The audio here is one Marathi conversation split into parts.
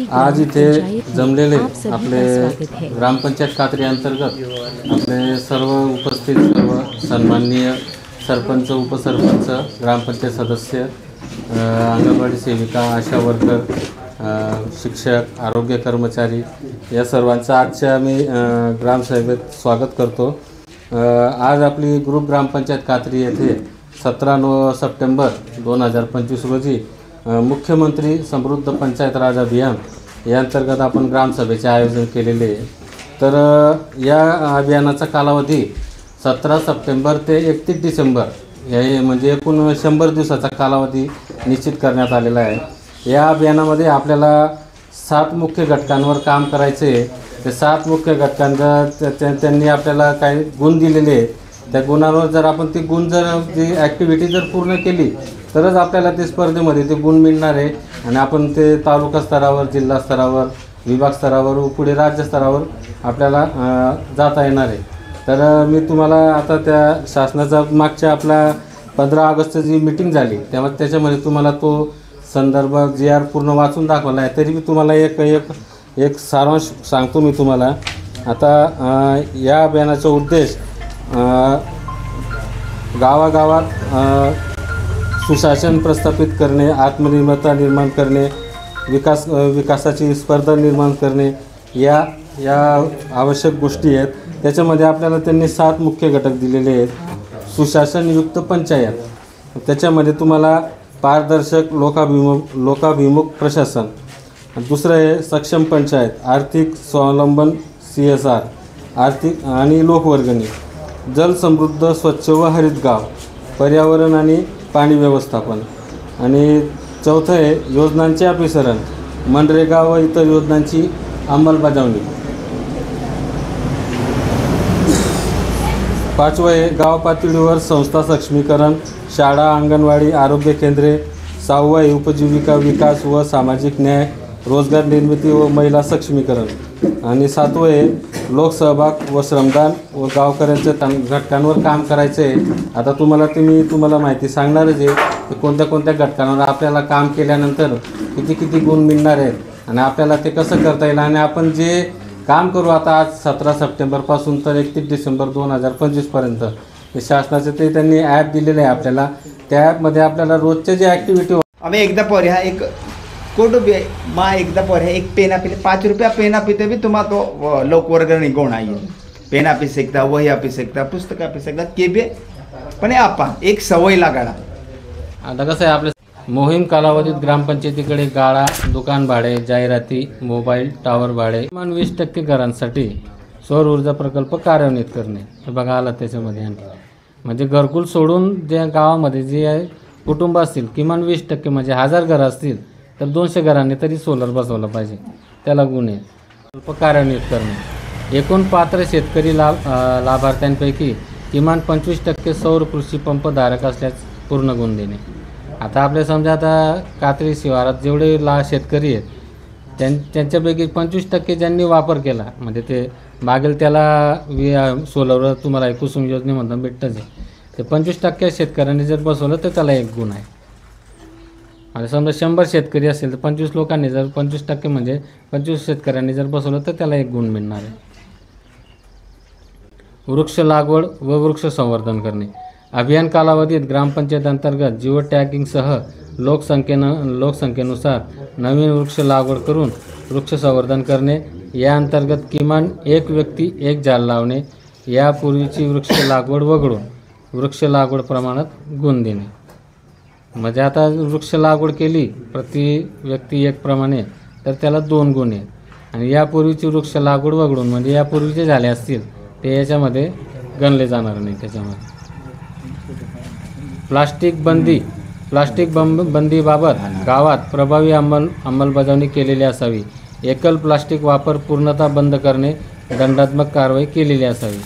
आज इथे जमलेले आपले ग्रामपंचायत कात्री अंतर्गत आपले सर्व उपस्थित सर्व सन्माननीय सरपंच, उपसरपंच, ग्रामपंचायत सदस्य, अंगणवाडी सेविका, आशा वर्कर, शिक्षक, आरोग्य कर्मचारी या सर्वांचं आजच्या मी ग्रामसभेत स्वागत करतो। आज आपली ग्रुप ग्रामपंचायत कात्री येथे 17 सप्टेंबर 2025 रोजी मुख्यमंत्री समृद्ध पंचायत राज अभियान या अंतर्गत आपण ग्रामसभेचे आयोजन केलेले आहे। तर या अभियानाचा कालावधी 17 सप्टेंबर ते 31 डिसेंबर हे म्हणजे एकूण 100 दिवसाचा कालावधी निश्चित करण्यात आलेला आहे। या अभियानामध्ये आपल्याला 7 मुख्य घटकांवर काम करायचे आहे। ते 7 मुख्य घटकांचा त्यांनी आपल्याला काही गुण दिलेले आहेत। त्या गुणांवर जर आपण ती गुण जर जी ॲक्टिव्हिटी जर पूर्ण केली तरच आपल्याला ते स्पर्धेमध्ये ते गुण मिळणार आहे आणि आपण ते तालुका स्तरावर, जिल्हा स्तरावर, विभाग स्तरावर व पुढे राज्य स्तरावर आपल्याला जाता येणार आहे। तर मी तुम्हाला आता त्या शासनाचा मागच्या आपला 15 ऑगस्ट जी मीटिंग झाली त्याच्यामध्ये तुम्हाला तो संदर्भ GR पूर्ण वाचून दाखवला आहे। तरी मी तुम्हाला एक सारांश सांगतो मी तुम्हाला। आता या अभियानाचा उद्देश गावागावात सुशासन प्रस्थापित करणे, आत्मनिर्भरता निर्माण करणे, विकासाची स्पर्धा निर्माण करणे या आवश्यक गोष्टी आहेत। त्याच्यामध्ये आपल्याला त्यांनी 7 मुख्य घटक दिलेले आहेत। सुशासनयुक्त पंचायत, त्याच्यामध्ये तुम्हाला पारदर्शक लोकाभिमुख प्रशासन। दुसरं आहे सक्षम पंचायत, आर्थिक स्वावलंबन CSR, आर्थिक आणि लोकवर्गणी, जलसमृद्ध स्वच्छ व हरित गाव, पर्यावरण आणि पाणी व्यवस्थापन। आणि चौथं आहे योजनांचे अभिसरण, मनरेगा व इतर योजनांची अंमलबजावणी। 5वं आहे गाव पातळीवर संस्था सक्षमीकरण, शाळा, अंगणवाडी, आरोग्य केंद्रे। 6वं आहे उपजीविका विकास व सामाजिक न्याय, रोजगार निर्मिती व महिला सक्षमीकरण। आणि 7वं आहे लोकसहभाग व श्रमदान व गावकऱ्यांच्या घटकांवर काम करायचं आहे। आता तुम्हाला माहिती सांगणारच आहे की कोणत्या घटकांवर आपल्याला काम केल्यानंतर किती गुण मिळणार आहेत आणि आपल्याला ते कसं करता येईल। आणि आपण जे काम करू आता आज 17 सप्टेंबरपासून तर 31 डिसेंबर 2025 पर्यंत हे शासनाचे ते त्यांनी ॲप दिलेले आहे आपल्याला। त्या ॲपमध्ये आपल्याला रोजच्या जे ॲक्टिव्हिटी हमें एकदा पर ह्या एक कोट माँ एकदा पर है एक पेन आपी 5 रुपया पेन आपीते भी तुम्हा तो लोकवर्गणी गोण आहे। पेन आपी सकता, वही आपी सकता, पुस्तक आपी सकता के बी पण आपा एक सवय लागाडा। आता कसं आहे आपल्या मोहीम कालावधीत ग्रामपंचायतीकडे गाळा, दुकान भाडे, जाहिराती, मोबाईल टावर भाडे, किमान 20% घरांसाठी सौर ऊर्जा प्रकल्प कार्यान्वित करणे हे बघा आलं त्याच्यामध्ये। म्हणजे घरकुल सोडून जे गावामध्ये जे कुटुंब असतील किमान 20% म्हणजे 1000 घरं असतील तर 200 घरांनी तरी सोलर बसवलं पाहिजे, त्याला गुण आहे। प्रकल्प कार्यान्वित करणे, एकूण पात्र शेतकरी लाभार्थ्यांपैकी किमान 25% सौर कृषी पंप धारक असल्यास पूर्ण गुण देणे। आता आपले समजा आता कात्री शिवारात जेवढे शेतकरी आहेत त्यांच्यापैकी 25% ज्यांनी वापर केला म्हणजे ते मागेल त्याला सोलरवर तुम्हाला कुसुम योजनेमधून भेटतंच आहे। ते 25% शेतकऱ्यांनी जर बसवलं तर त्याला 1 गुण आहे। आणि समजा 100 शेतकरी असेल तर 25 लोकांनी जर 25% म्हणजे 25 शेतकऱ्यांनी जर बसवलं तर त्याला 1 गुण मिळणार आहे। वृक्ष लागवड व वृक्ष संवर्धन करणे, अभियान कालावधीत ग्रामपंचायत अंतर्गत जिओ टॅगिंगसह लोकसंख्येनुसार नवीन वृक्ष लागवड करून वृक्ष संवर्धन करणे। या अंतर्गत किमान 1 व्यक्ती 1 झाड लावणे, यापूर्वीची वृक्ष लागवड वगळून वृक्ष लागवड प्रमाणात गुण देणे। म्हणजे आता वृक्ष लागवड केली प्रति व्यक्ती 1 प्रमाणे तर त्याला 2 गुण आहेत। आणि यापूर्वीची वृक्ष लागवड वगळून म्हणजे यापूर्वीचे झाले असतील ते याच्यामध्ये गणले जाणार नाही। त्याच्यामध्ये प्लास्टिक बंदीबाबत गावात प्रभावी अंमलबजावणी केलेली असावी। एकल प्लास्टिक वापर पूर्णतः बंद करणे, दंडात्मक कारवाई केलेली असावी।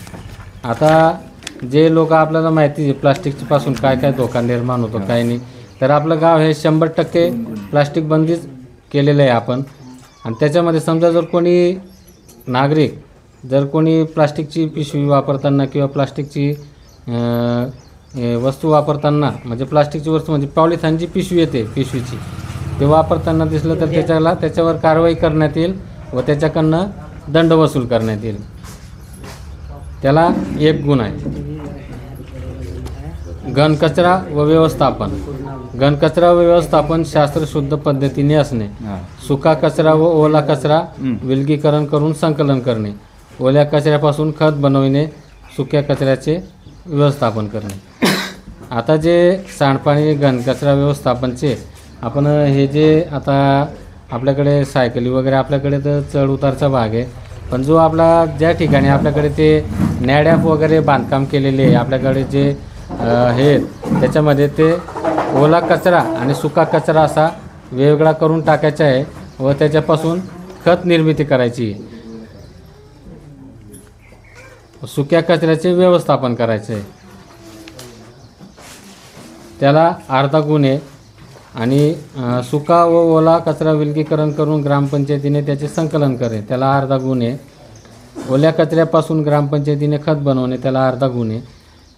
आता जे लोक आपल्याला माहिती आहे प्लास्टिकपासून काय धोका निर्माण होतो काय नाही, तर आपलं गाव हे 100% प्लास्टिक बंदीच केलेलं आहे आपण। आणि त्याच्यामध्ये समजा जर कोणी नागरिक जर कोणी प्लास्टिकची पिशवी वापरताना किंवा प्लास्टिकची वस्तू वापरताना म्हणजे प्लास्टिकची वस्तू म्हणजे पॉलिथिनची पिशवी येते पिशवीची ते वापरताना दिसलं तर त्याच्यावर कारवाई करण्यात येईल व त्याच्याकडनं दंड वसूल करण्यात येईल. त्याला 1 गुण आहे. घनकचरा व व्यवस्थापन. घनकचरा व व्यवस्थापन शास्त्रशुद्ध पद्धतीने असणे. सुका कचरा व ओला कचरा विलगीकरण करून संकलन करणे. ओल्या कचऱ्यापासून खत बनविणे. सुक्या कचऱ्याचे व्यवस्थापन करणे. आता जे सांडपाणी घनकचरा व्यवस्थापनचे आपण हे जे आता आपल्याकडे सायकली वगैरे आपल्याकडे तर चढ उतारचा भाग आहे, पण जो आपला ज्या ठिकाणी आपल्याकडे ते नॅड्या वगैरे बांधकाम केलेले आहे आपल्याकडे जे हे त्याच्यामध्ये ते ओला कचरा आणि सुका कचरा असा वेगळा करून टाकायचा आहे व त्याच्यापासून खत निर्मिती करायची. सुक्या कचऱ्याचे व्यवस्थापन करायचे आहे. त्याला अर्धा गुण आहे. आणि सुका व ओला कचरा विलगीकरण करून ग्रामपंचायतीने त्याचे संकलन करे, त्याला अर्धा गुण आहे. ओल्या कचऱ्यापासून ग्रामपंचायतीने खत बनवणे, त्याला अर्धा गुण आहे.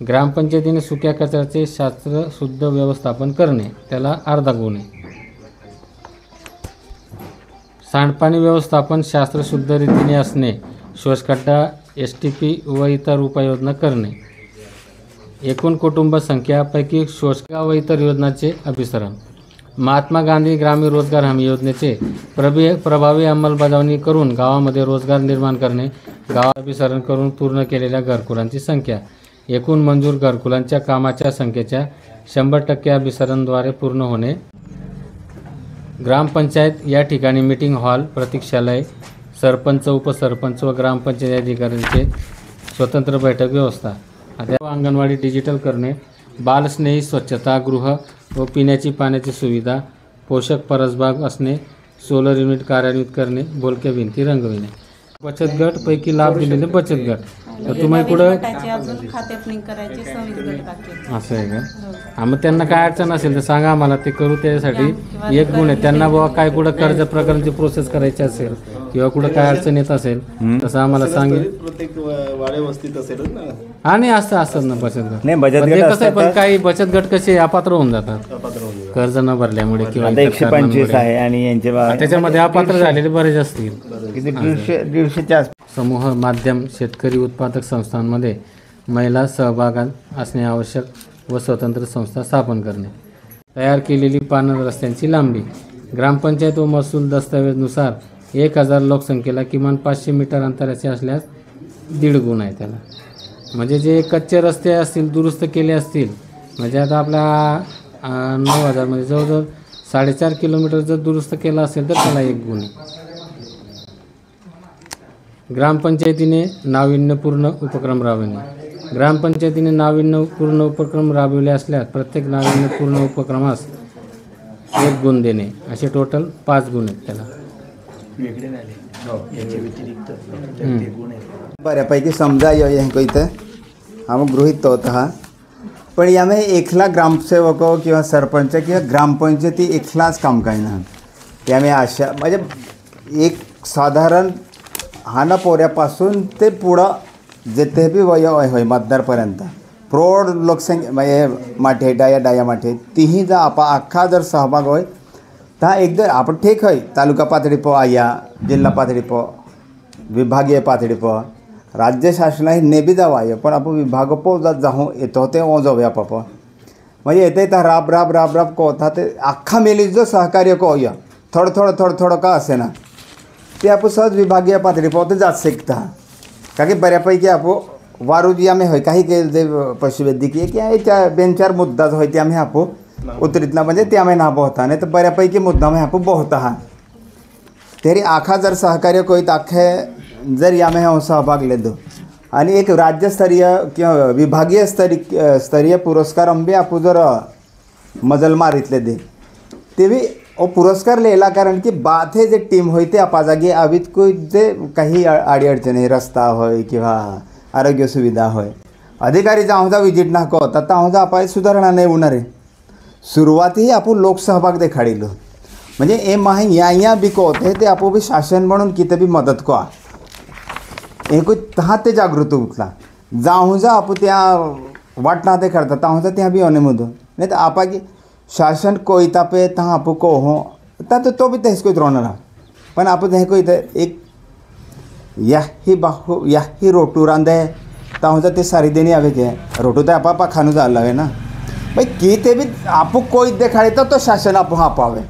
ग्रामपंचायतीने सुक्या कचऱ्याचे शास्त्रशुद्ध व्यवस्थापन करणे, त्याला अर्धा गुण आहे. सांडपाणी व्यवस्थापन शास्त्रशुद्ध रीतीने असणे, शोषखड्डा, STP व इतर उपाययोजना करणे. एकूण कुटुंब संख्यापैकी शोषखड्डा व इतर योजनांचे अभिसरण. महात्मा गांधी ग्रामीण रोजगार हमी योजनेचे प्रभावी अंमलबजावणी करून गावामध्ये रोजगार निर्माण करणे. गावात अभिसरण करून पूर्ण केलेल्या घरकुलांची संख्या. एकूण मंजूर घरकुलांच्या कामाच्या संख्येच्या 100% अभिसरणद्वारे पूर्ण होणे. ग्रामपंचायत या ठिकाणी मीटिंग हॉल, प्रतीक्षालय, सरपंच, उपसरपंच व ग्रामपंचायत अधिकाऱ्यांचे स्वतंत्र बैठक व्यवस्था. आता अंगणवाडी डिजिटल करणे. बालस्नेही स्वच्छतागृह व पिण्याची पाण्याची सुविधा. पोषक परसबाग असणे. सोलर युनिट कार्यान्वित करणे. बोलक्या भिंती रंगविणे. बचत गट पैकी लाभ दिलेले बचत गट. तर तुम्ही कुठं असं आहे का? मग त्यांना काय अडचण असेल तर सांगा आम्हाला, ते करू. त्यासाठी 1 गुण आहे. त्यांना बाबा काय कुठं कर्ज प्रकरणाची प्रोसेस करायची असेल किंवा कुठं काय अडचण येत असेल तसं आम्हाला सांगेल. प्रत्येक वाड्या वस्तीत असेल ना. हा नाही असतात ना बचत गट. नाही बचत गट कसं आहे, पण काही बचत गट कसे अपात्र होऊन जातात कर्ज न भरल्यामुळे किंवा 125 आहे आणि यांचे त्याच्यामध्ये अपात्र झालेले बरेच असतील. किती 150च्या समूह माध्यम शेतकरी उत्पादक संस्थांमध्ये महिला सहभाग असणे आवश्यक व स्वतंत्र संस्था स्थापन करणे. तयार केलेली पानद रस्त्यांची लांबी. ग्रामपंचायत व महसूल दस्तावेजनुसार 1000 लोकसंख्येला किमान 500 मीटर अंतराचे असल्यास 1.5 गुण आहे त्याला. म्हणजे जे कच्चे रस्ते असतील दुरुस्त केले असतील, म्हणजे आता आपला 9000 म्हणजे जवळजवळ 4.5 किलोमीटर जर दुरुस्त केला असेल तर त्याला 1 गुण आहे. ग्रामपंचायतीने नाविन्यपूर्ण उपक्रम राबविणे. ग्रामपंचायतीने नाविन्यपूर्ण उपक्रम राबविले असल्यास प्रत्येक नाविन्यपूर्ण उपक्रमास 1 गुण देणे. असे टोटल 5 गुण आहेत त्याला. बऱ्यापैकी समजा यांको इथं हम गृहित होत हा, पण यामध्ये एकला ग्रामसेवक किंवा सरपंच किंवा ग्रामपंचायती एकलाच काम काही ना. यामध्ये अशा म्हणजे एक साधारण हाना पोऱ्यापासून ते पुढं जेथे बी वय होय मतदारपर्यंत प्रौढ लोकसंख्या म्हणजे माठे डाया माठे तीही जर अख्खा जर सहभाग होय तर एकदा आपण ठीक आहे. तालुका पातळी प आया, जिल्हा पातळी प, विभागीय पातळी प, राज्य शासनाही नेबी जावं आहे, पण आपण विभाग प जाऊ येतो ते ओ जाऊया पाप म्हणजे येते तर राब राब राब राब को होता ते अख्खा मेली जो सहकार्य को या थोडं का असे ना ते आपण सहज विभागीय पातळी पावते जात शिकता. का की बऱ्यापैकी आपण वारुजी आम्ही होय काही के जे पशुवैद्यकीय किंवा त्या 2-4 मुद्दा जो होय ते आम्ही आपण उतरीतला म्हणजे ते आम्ही ना पोहता नाही तर बऱ्यापैकी मुद्दा आम्ही आपण पोहता हा तरी आखा जर सहकार्य कोईत अख्खे जर यामे हम सहभाग लेदो आणि एक राज्यस्तरीय किंवा विभागीय स्तरीय पुरस्कार आंबे आपण जर मजल मारितले दे ते भी और पुरस्कार लेला कारण की बात है जे टीम होय ते आपा जागी आवित कोई जे काही अडीअडचणी रस्ता होय किंवा आरोग्य सुविधा होय अधिकारी जाऊन विजिट ना को होता ताहूजा आपा सुधारणा नाही होणार आहे. सुरुवातही आपण लोकसहभाग देखाडिलो म्हणजे ए माही या बिको होते ते आपण भी शासन म्हणून किती भी मदत को एक तहा ते जागृत उठला जाऊन जा आपण त्या वाटना ते करता ताहूजा त्या भी अनुमोद नाही तर आपा की शासन कोईता पे तहाँ आपको को हो तर तो बी तेच कोत राहणार पण आपण हे कोई एक या ही रोटू रांधे ताहूँ ते सारी देनी आवे के रोटू तो आपा खानू जा है ना भाई की ते भी आपू कोई देखाड़े तो शासन आप हाँ पावे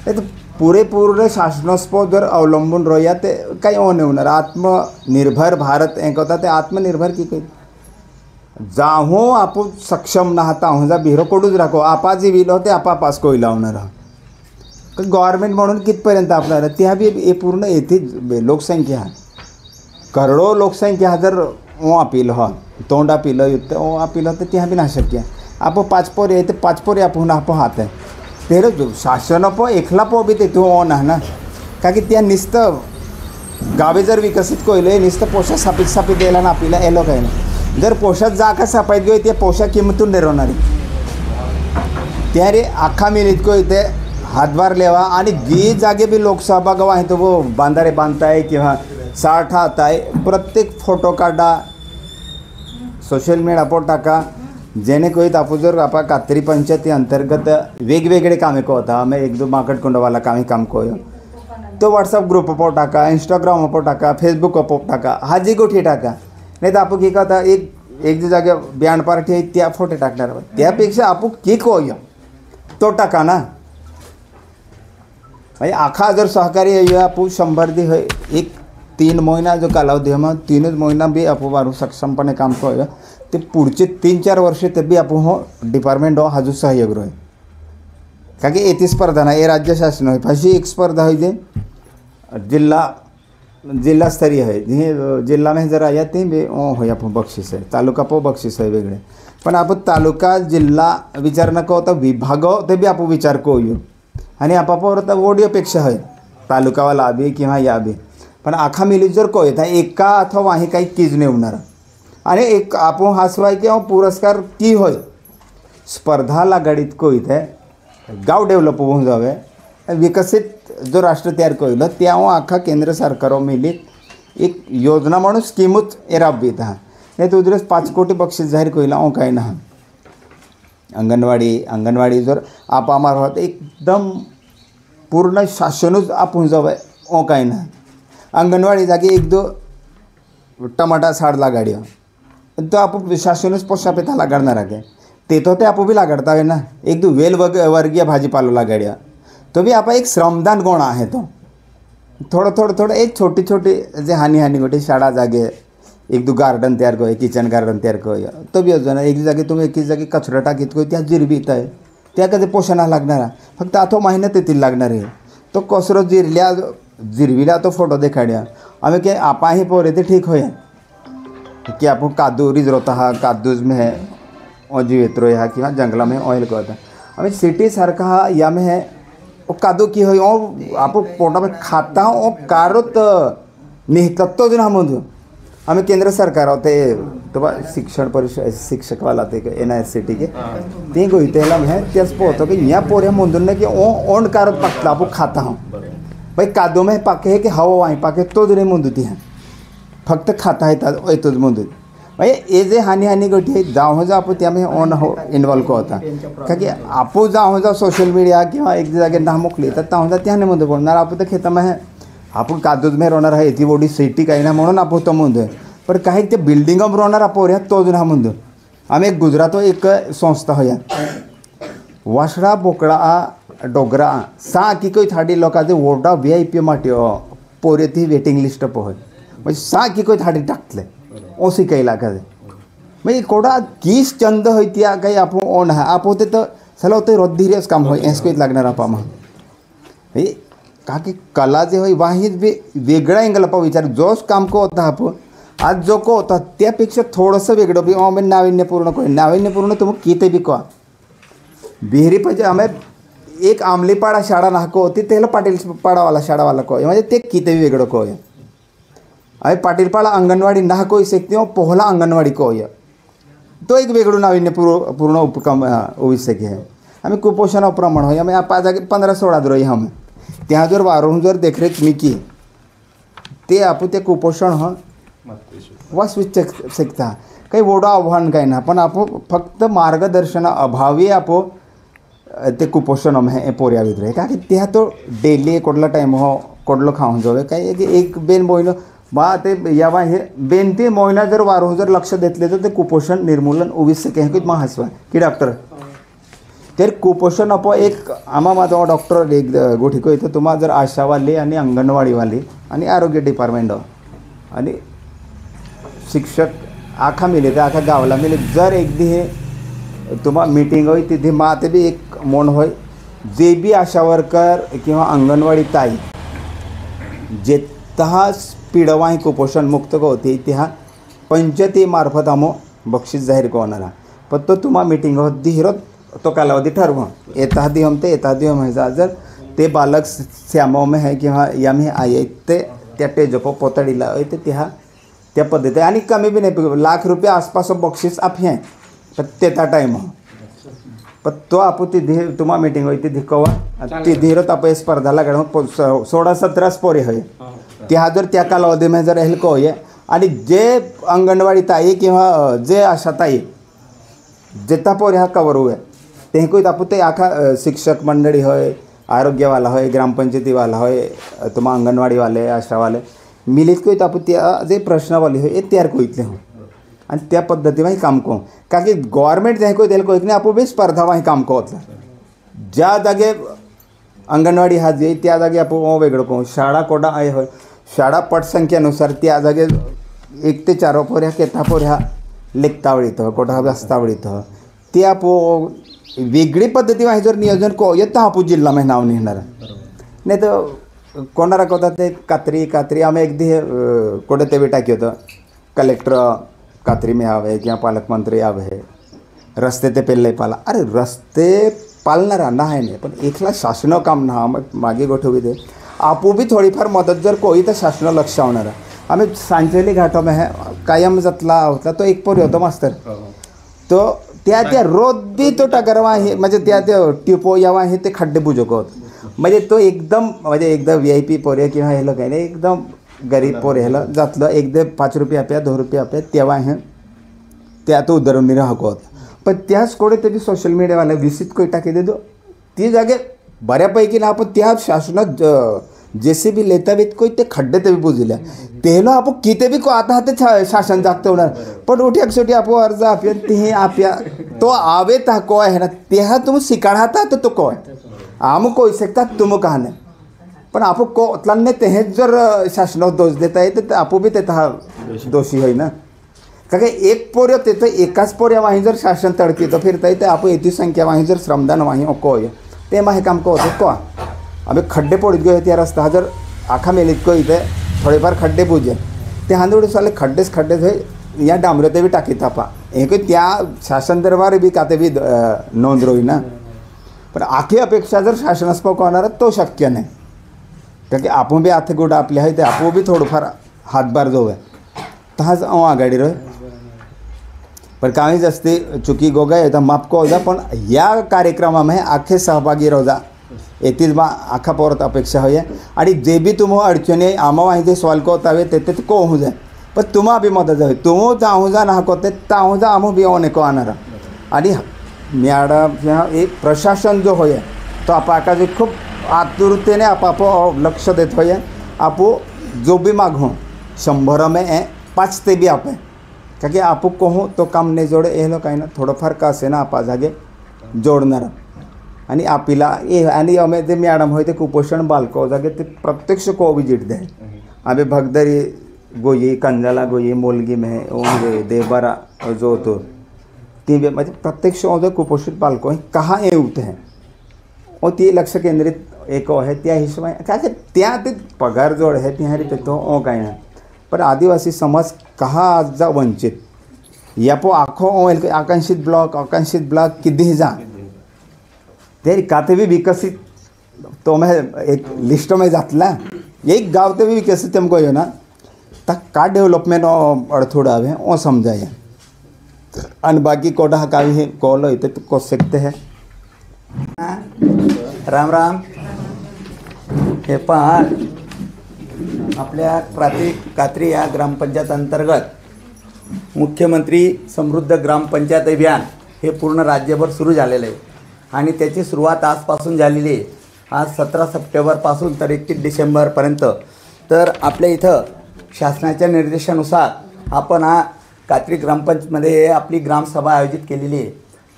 तो पूरे शासनास्पद जर अवलंबून रहिया ते काही होणे होणार आत्मनिर्भर भारत एक होता ते आत्मनिर्भर की काही जाहूँ आप सक्षम ना ताहूँ जा बिहरो पडूच राखो आपा जी विल होते आपा पास कोई लावणार गव्हर्नमेंट म्हणून कितपर्यंत आपल्याला त्या बी हे पूर्ण येथे लोकसंख्या करोडो लोकसंख्या जर ओ अपील हो तोंड अपील युक्त ओ अपील तर त्या बी ना शक्य आप 5 पोर येते 5 पोर आपण आप हात आहे तेर शासन पो एकला पो बी ते ओ ना का की त्या निस्त गावे जर विकसित कोयले निस्त पोषा स्थापित द्यायला ना आपल्याला एलो काय ना जर पोषात जा का सापायत गयो ते पोषा किंमतून निर्वणारी त्यारे आखा मिलित को इथे हातभार लेवा आणि जी जागे भी लोकसभा गवा आहे तो वो बांधारे बांधताय किंवा साठा आताय प्रत्येक फोटो काढा सोशल मीडिया पर टाका जेणे कोई आपण जर आपा कातरी पंचायती अंतर्गत वेगवेगळे कामे को होता मैं एक दो माकड कुंडवाला काम कोयो तो व्हाट्सअप ग्रुप पर टाका इंस्टाग्राम पर टाका फेसबुक पर टाका हाजी गोठी टाका नाही तर आपण की कहता एक जी जागे बँड पार्टी आहे त्या फोटो टाकणार त्यापेक्षा आपण की कोयो तो टाका ना म्हणजे आखा जर सहकारी आपण 100 दी है एक 3 महीना जो कालावधी है मग 3 महीना भी आपण मारू सक्षमपणे काम करूया ते पुढचे 3-4 वर्ष ते बी आपण हो डिपार्टमेंट हो हाजू सहयोग रहे का की येथे स्पर्धा ना ये राज्य शासन है अशी एक स्पर्धा है जे जिल्हा स्तरीय है जी जिल्हा में जर आया ते बी हो आपण बक्षीस है तालुका पो बक्षीस है वेगळे पण आपण तालुका जिल्हा विचार नको होता विभाग ते बी आपण विचार करूया आणि आपापावर आता वोडियोपेक्षा आहे तालुकावाला बी किंवा या बी पण आखा मिली जर को येता एका अथवा वाही काही कीज नाही होणार आणि एक आपण हासवाय किंवा पुरस्कार की होय स्पर्धा लागाडीत को इथे गाव डेव्हलप होऊन जावे विकसित जो राष्ट्र तयार कळलं त्या आखा केंद्र सरकार मिलीत एक योजना म्हणून स्कीमूच राबवीत हा नाही तर उद्रेस 5 कोटी बक्षीस जाहीर कळलं ओ काय ना अंगणवाडी जर आप आम्हाला एकदम पूर्ण शासनच आपण जावं ओ काय ना अंगणवाडी जागी 1-2 टमाटा साड लागाडी तो आपण शासनच पोषा पेता लागाडणार आहे ते तो ते आपण बी लागाडतावे ना 1-2 वेल वर्गीय भाजीपालो लागाड्या तो भी आप एक श्रमदान गोणा आहे तो थोडं एक छोटी जे हानी गोटी शाळा जागे 1-2 गार्डन तयार करूया किचन गार्डन तयार करूया तो बी योजना एक जागी तुम्ही एक जागी कचरा टाकीत को त्या जिरबीत आहे त्या कधी पोषणा लागणार फक्त आतो मेहनत येतील लागणार आहे तो कसरो जिरविला तो फोटो देखाड्या आम्ही के आपा ही पोरे ते ठीक होया की आपण कादू रिजरोता हा कादूज में है और जीवेत्रो हा किंवा जंगला में ऑयल को होता आम्ही सिटी सारखा हा या में है वो कादू की हो आप पोटा में खाता हो कारोत निहतत्व दिन हम आम्ही केंद्र सरकार होते तो शिक्षण परिषद शिक्षक वाला थे NISCT के ते गोईतेला में तेच पोहतो की या पोरे मुंदुन कि ओंड कारत पकला आप खाता हूँ भाई कादो में पाके है कि हवा वाही पाके तो जरे मुंदुती है फक्त खाता है तोच मुंदुत भाई ये जे हानी गोटी है जाओ जा आप त्या में ऑन हो इन्वॉल्व को होता क्योंकि आप जाओ जा सोशल मीडिया किंवा एक जागे ना मोकली तर ताहूँ जा त्याने मुंदे बोलणार आप तो खेता में है आपण कादूज में रोणार आहे ती वोडी सिटी काही ना म्हणून आपण तो मुंदे पण काही ते बिल्डिंग रोणार आपण तो जुना मुंदे आम्ही एक गुजरात एक संस्था होया वासडा बोकडा डोगरा सा की कोई थाडी लोकांचे वोटा VIP माटी पोरे ती वेटिंग लिस्ट पोय म्हणजे सा की कोई थाडी टाकले ओ शिकायला का म्हणजे कोडा कीस चंद होय त्या काही आपण ओन आहे आपण ते तर चला ते रोधीरियस काम होय एस कोई लागणार आपण हे का की कला जे होय वाहीच बी वेगळा एंगल आपण विचार जोच काम को होता आपण आज जो को होता त्यापेक्षा थोडंसं वेगळं बी आम्ही नाविन्यपूर्ण को नाविन्यपूर्ण तुम किती बी को बिहरी पाहिजे आम्ही एक आमलीपाडा शाळा नाको होती त्याला पाटील पाडावाला शाळावाला को म्हणजे ते किती वेगळं को अरे पाटीलपाडा अंगणवाडी ना कोई शकते पोहला अंगणवाडी को तो एक वेगळं नाविन्यपूर्ण उपक्रम विषय है आम्ही कुपोषण प्रमाण होय आम्ही 15-16 रही हम त्या जर वारून जर देखरेख मी की ते आपण ते कुपोषण ह वाचवित शकता काही वोडा आव्हान काही ना पण आपण फक्त मार्गदर्शना अभावी आपण ते कुपोषण में पोरिया भितर का त्या तो डेली कोडला टाइम हो कोडलो खाऊन जावे काय एक बेन मोहिनो बा ते यावा हे बेन ते मोहिना जर वारो जर लक्ष देतले तर ते कुपोषण निर्मूलन उवीस से कहीं कुछ महासवा की डॉक्टर तर कुपोषण अपो एक आमा माझा डॉक्टर एक गोठी को इथं तुम्हा जर आशावाली आणि अंगणवाडीवाली आणि आरोग्य डिपार्टमेंट आणि शिक्षक आखा मिले ते आखा गावला मिले जर एकदी हे तुम्हा मीटिंग होई तिथे माते बी एक मोन होय जे बी आशा वर्कर किंवा अंगणवाडी ताई जे तहा स्पीडवाही कुपोषण मुक्त को होते त्या पंचायती मार्फत आमो बक्षीस जाहीर को होणार पण तो तुम्हा मीटिंग हो हिरो तो कालावधी ठरव येता दी हम ते येता दी हम जर ते बालक श्यामो में है किंवा या में आये ते त्या टेजपो पोतडीला ते त्या पद्धती आणि कमी भी नाही ₹1,00,000 आसपास बक्षीस आप हैं तेता टाइम हो पण तो आपू तिथे तुम्हा मीटिंग होई तिथे कवा तिथे आप स्पर्धा लागण 16-17 स्पोरे होय त्या जर त्या कालावधी में जर हेल्को होय आणि जे अंगणवाडी ताई किंवा जे आशा ताई जेता पोरे हा कवर हुए ते कोई आपू ते आखा शिक्षक मंडळी होय आरोग्य वाला होय ग्रामपंचायती वाला होय तुम्हा अंगणवाडी वाले आशा वाले मिलित कोई आपू त्या जे प्रश्नावली होय तयार कोइतले हो आणि त्या पद्धतीने काम को का कि गवर्नमेंट जाय कोई दिल को इतने आपो भी स्पर्धा वही काम को होता ज्या जागे अंगणवाडी हा जे त्या जागे आपो वेगळं को शाळा कोडा आहे होय शाळा पटसंख्येनुसार त्या जागे 1 ते 4 पोऱ्या केता पोऱ्या लेखतावळीत कोडा वाचतावळीत ते आपो वेगळी पद्धती वाही जर नियोजन को येता आपो जिल्हा में नाव निघणार नाही तर कोणारा कोता ते कात्री आम्ही एकदी कोडे ते बी टाकी होतं कलेक्टर कात्री में आवे किंवा पालकमंत्री आवे रस्ते ते पेल्ले पाला अरे रस्ते पालणारा नाही नाही पण एकला शासन काम ना मागे गोठवी दे आपू भी थोडीफार मदत जर कोई तर शासन लक्ष आवणार आम्ही सांचेली घाटो में है कायम जतला होता तो एक पोरी होतो मास्तर तो त्या रोज बी तो टाकरवा आहे म्हणजे त्या टिपो यावा आहे ते खड्डे बुजक होत म्हणजे तो एकदम VIP पोरे किंवा हे लोक आहे एकदम गरीब पोर ह्याला जातलं एकदम ₹5 आपल्या ₹2 आपल्या तेव्हा हे त्या तो उदरनिर्वाह राहत पण त्याच कोडे ते सोशल मीडियावाला विसित कोई टाकी दे दो ती जागे बऱ्यापैकी ना आपण त्या शासनात JCB लेता बीत कोई ते खड्डे ते बुजल्या तेलो आपण किती बी को आता ते शासन जागते होणार पण उठ्या छोटी आपण अर्ज आपल्या ते आपल्या तो आवे ता को आहे ना तेहा तुम शिकाळाता तो को आम कोई सकता तुम कहा नाही पण आपण कोतलांनी ते जर शासनावर दोष देता येते तर आपू बी तेथा दोषी होई ना का एक पोर्य तेथं एकाच पोऱ्या वाही जर शासन तडकी तर फिरता येते आपण येती संख्या वाही जर श्रमदान वाही को होय ते माहे काम को होते को आम्ही खड्डे पोडीत गयो त्या रस्ता जर आखा मेलीत को इथे थोडेफार खड्डे बुजे ते हांदोडी साले खड्डे थंय या डांबऱ्यो ते बी टाकीत आपा हे त्या शासन दरबार बी काते बी नोंद रोई ना पण आखी अपेक्षा जर शासनास होणार तो शक्य नाही कारण की आपण बी हाथ गोडा आपले आहे ते आपण बी थोडंफार हातभार जाऊ आहे तहाच आघाडी रह पण काही जास्ती चुकी गो गए तर माफ को जा पण या कार्यक्रमामध्ये आखे सहभागी रहो जा येथील बा आखा परत अपेक्षा होय आणि जे बी तुम अडचणी आमा वाहिजे सॉल्व कोतावे ते को हो जाए पण तुम्हा बी मदत जावे तुम जाऊ जा ना कोते ताऊ जा आमो बी ओने को आनारा आणि मॅडम एक प्रशासन जो होय तो आपा जे खूप आतुरतेने आप लक्ष देत होय आपो जो भी मागो 100 में 5 ते भी आप क्या आपू कहूँ तो काम नहीं जोड़े ये लोग कहीं ना थोडंफार का से ना आपा जागे जोडणार आणि आपला ये आणि अमे जे मॅडम होय ते कुपोषण बालको जागे ते प्रत्यक्ष को विजिट दे आम्ही भगदरी गोई कंजाला गोई मोलगी में ओंगे देवबारा जो तो ती म्हणजे प्रत्यक्ष जो कुपोषित बालको कहाँ ये उठते हैं और ती लक्ष केंद्रित एक है त्या हिशोबा क्या त्या ते पगार जोड है त्या रीते तो ओ काय ना पर आदिवासी समाज कहाँ आज जा वंचित या पो आखो आकांक्षित ब्लॉक किदी जा तेरी काते भी विकसित तो मैं एक लिस्ट में जातला एक गाँव ते भी विकसित हमको यो ना तक का डेवलपमेंट अड़थोड़ा है वो समझाए और बाकी कोडा कावी कॉल इतने तो को सकते हैं राम राम हे पहा आपल्या कात्री या ग्रामपंचायत अंतर्गत मुख्यमंत्री समृद्ध ग्रामपंचायत अभियान हे पूर्ण राज्यभर सुरू झालेलं आहे आणि त्याची सुरुवात आजपासून झालेली आहे. आज 17 सप्टेंबरपासून तर 31 डिसेंबरपर्यंत. तर आपल्या इथं शासनाच्या निर्देशानुसार आपण हा कात्री ग्रामपंचायतमध्ये आपली ग्रामसभा आयोजित केलेली आहे.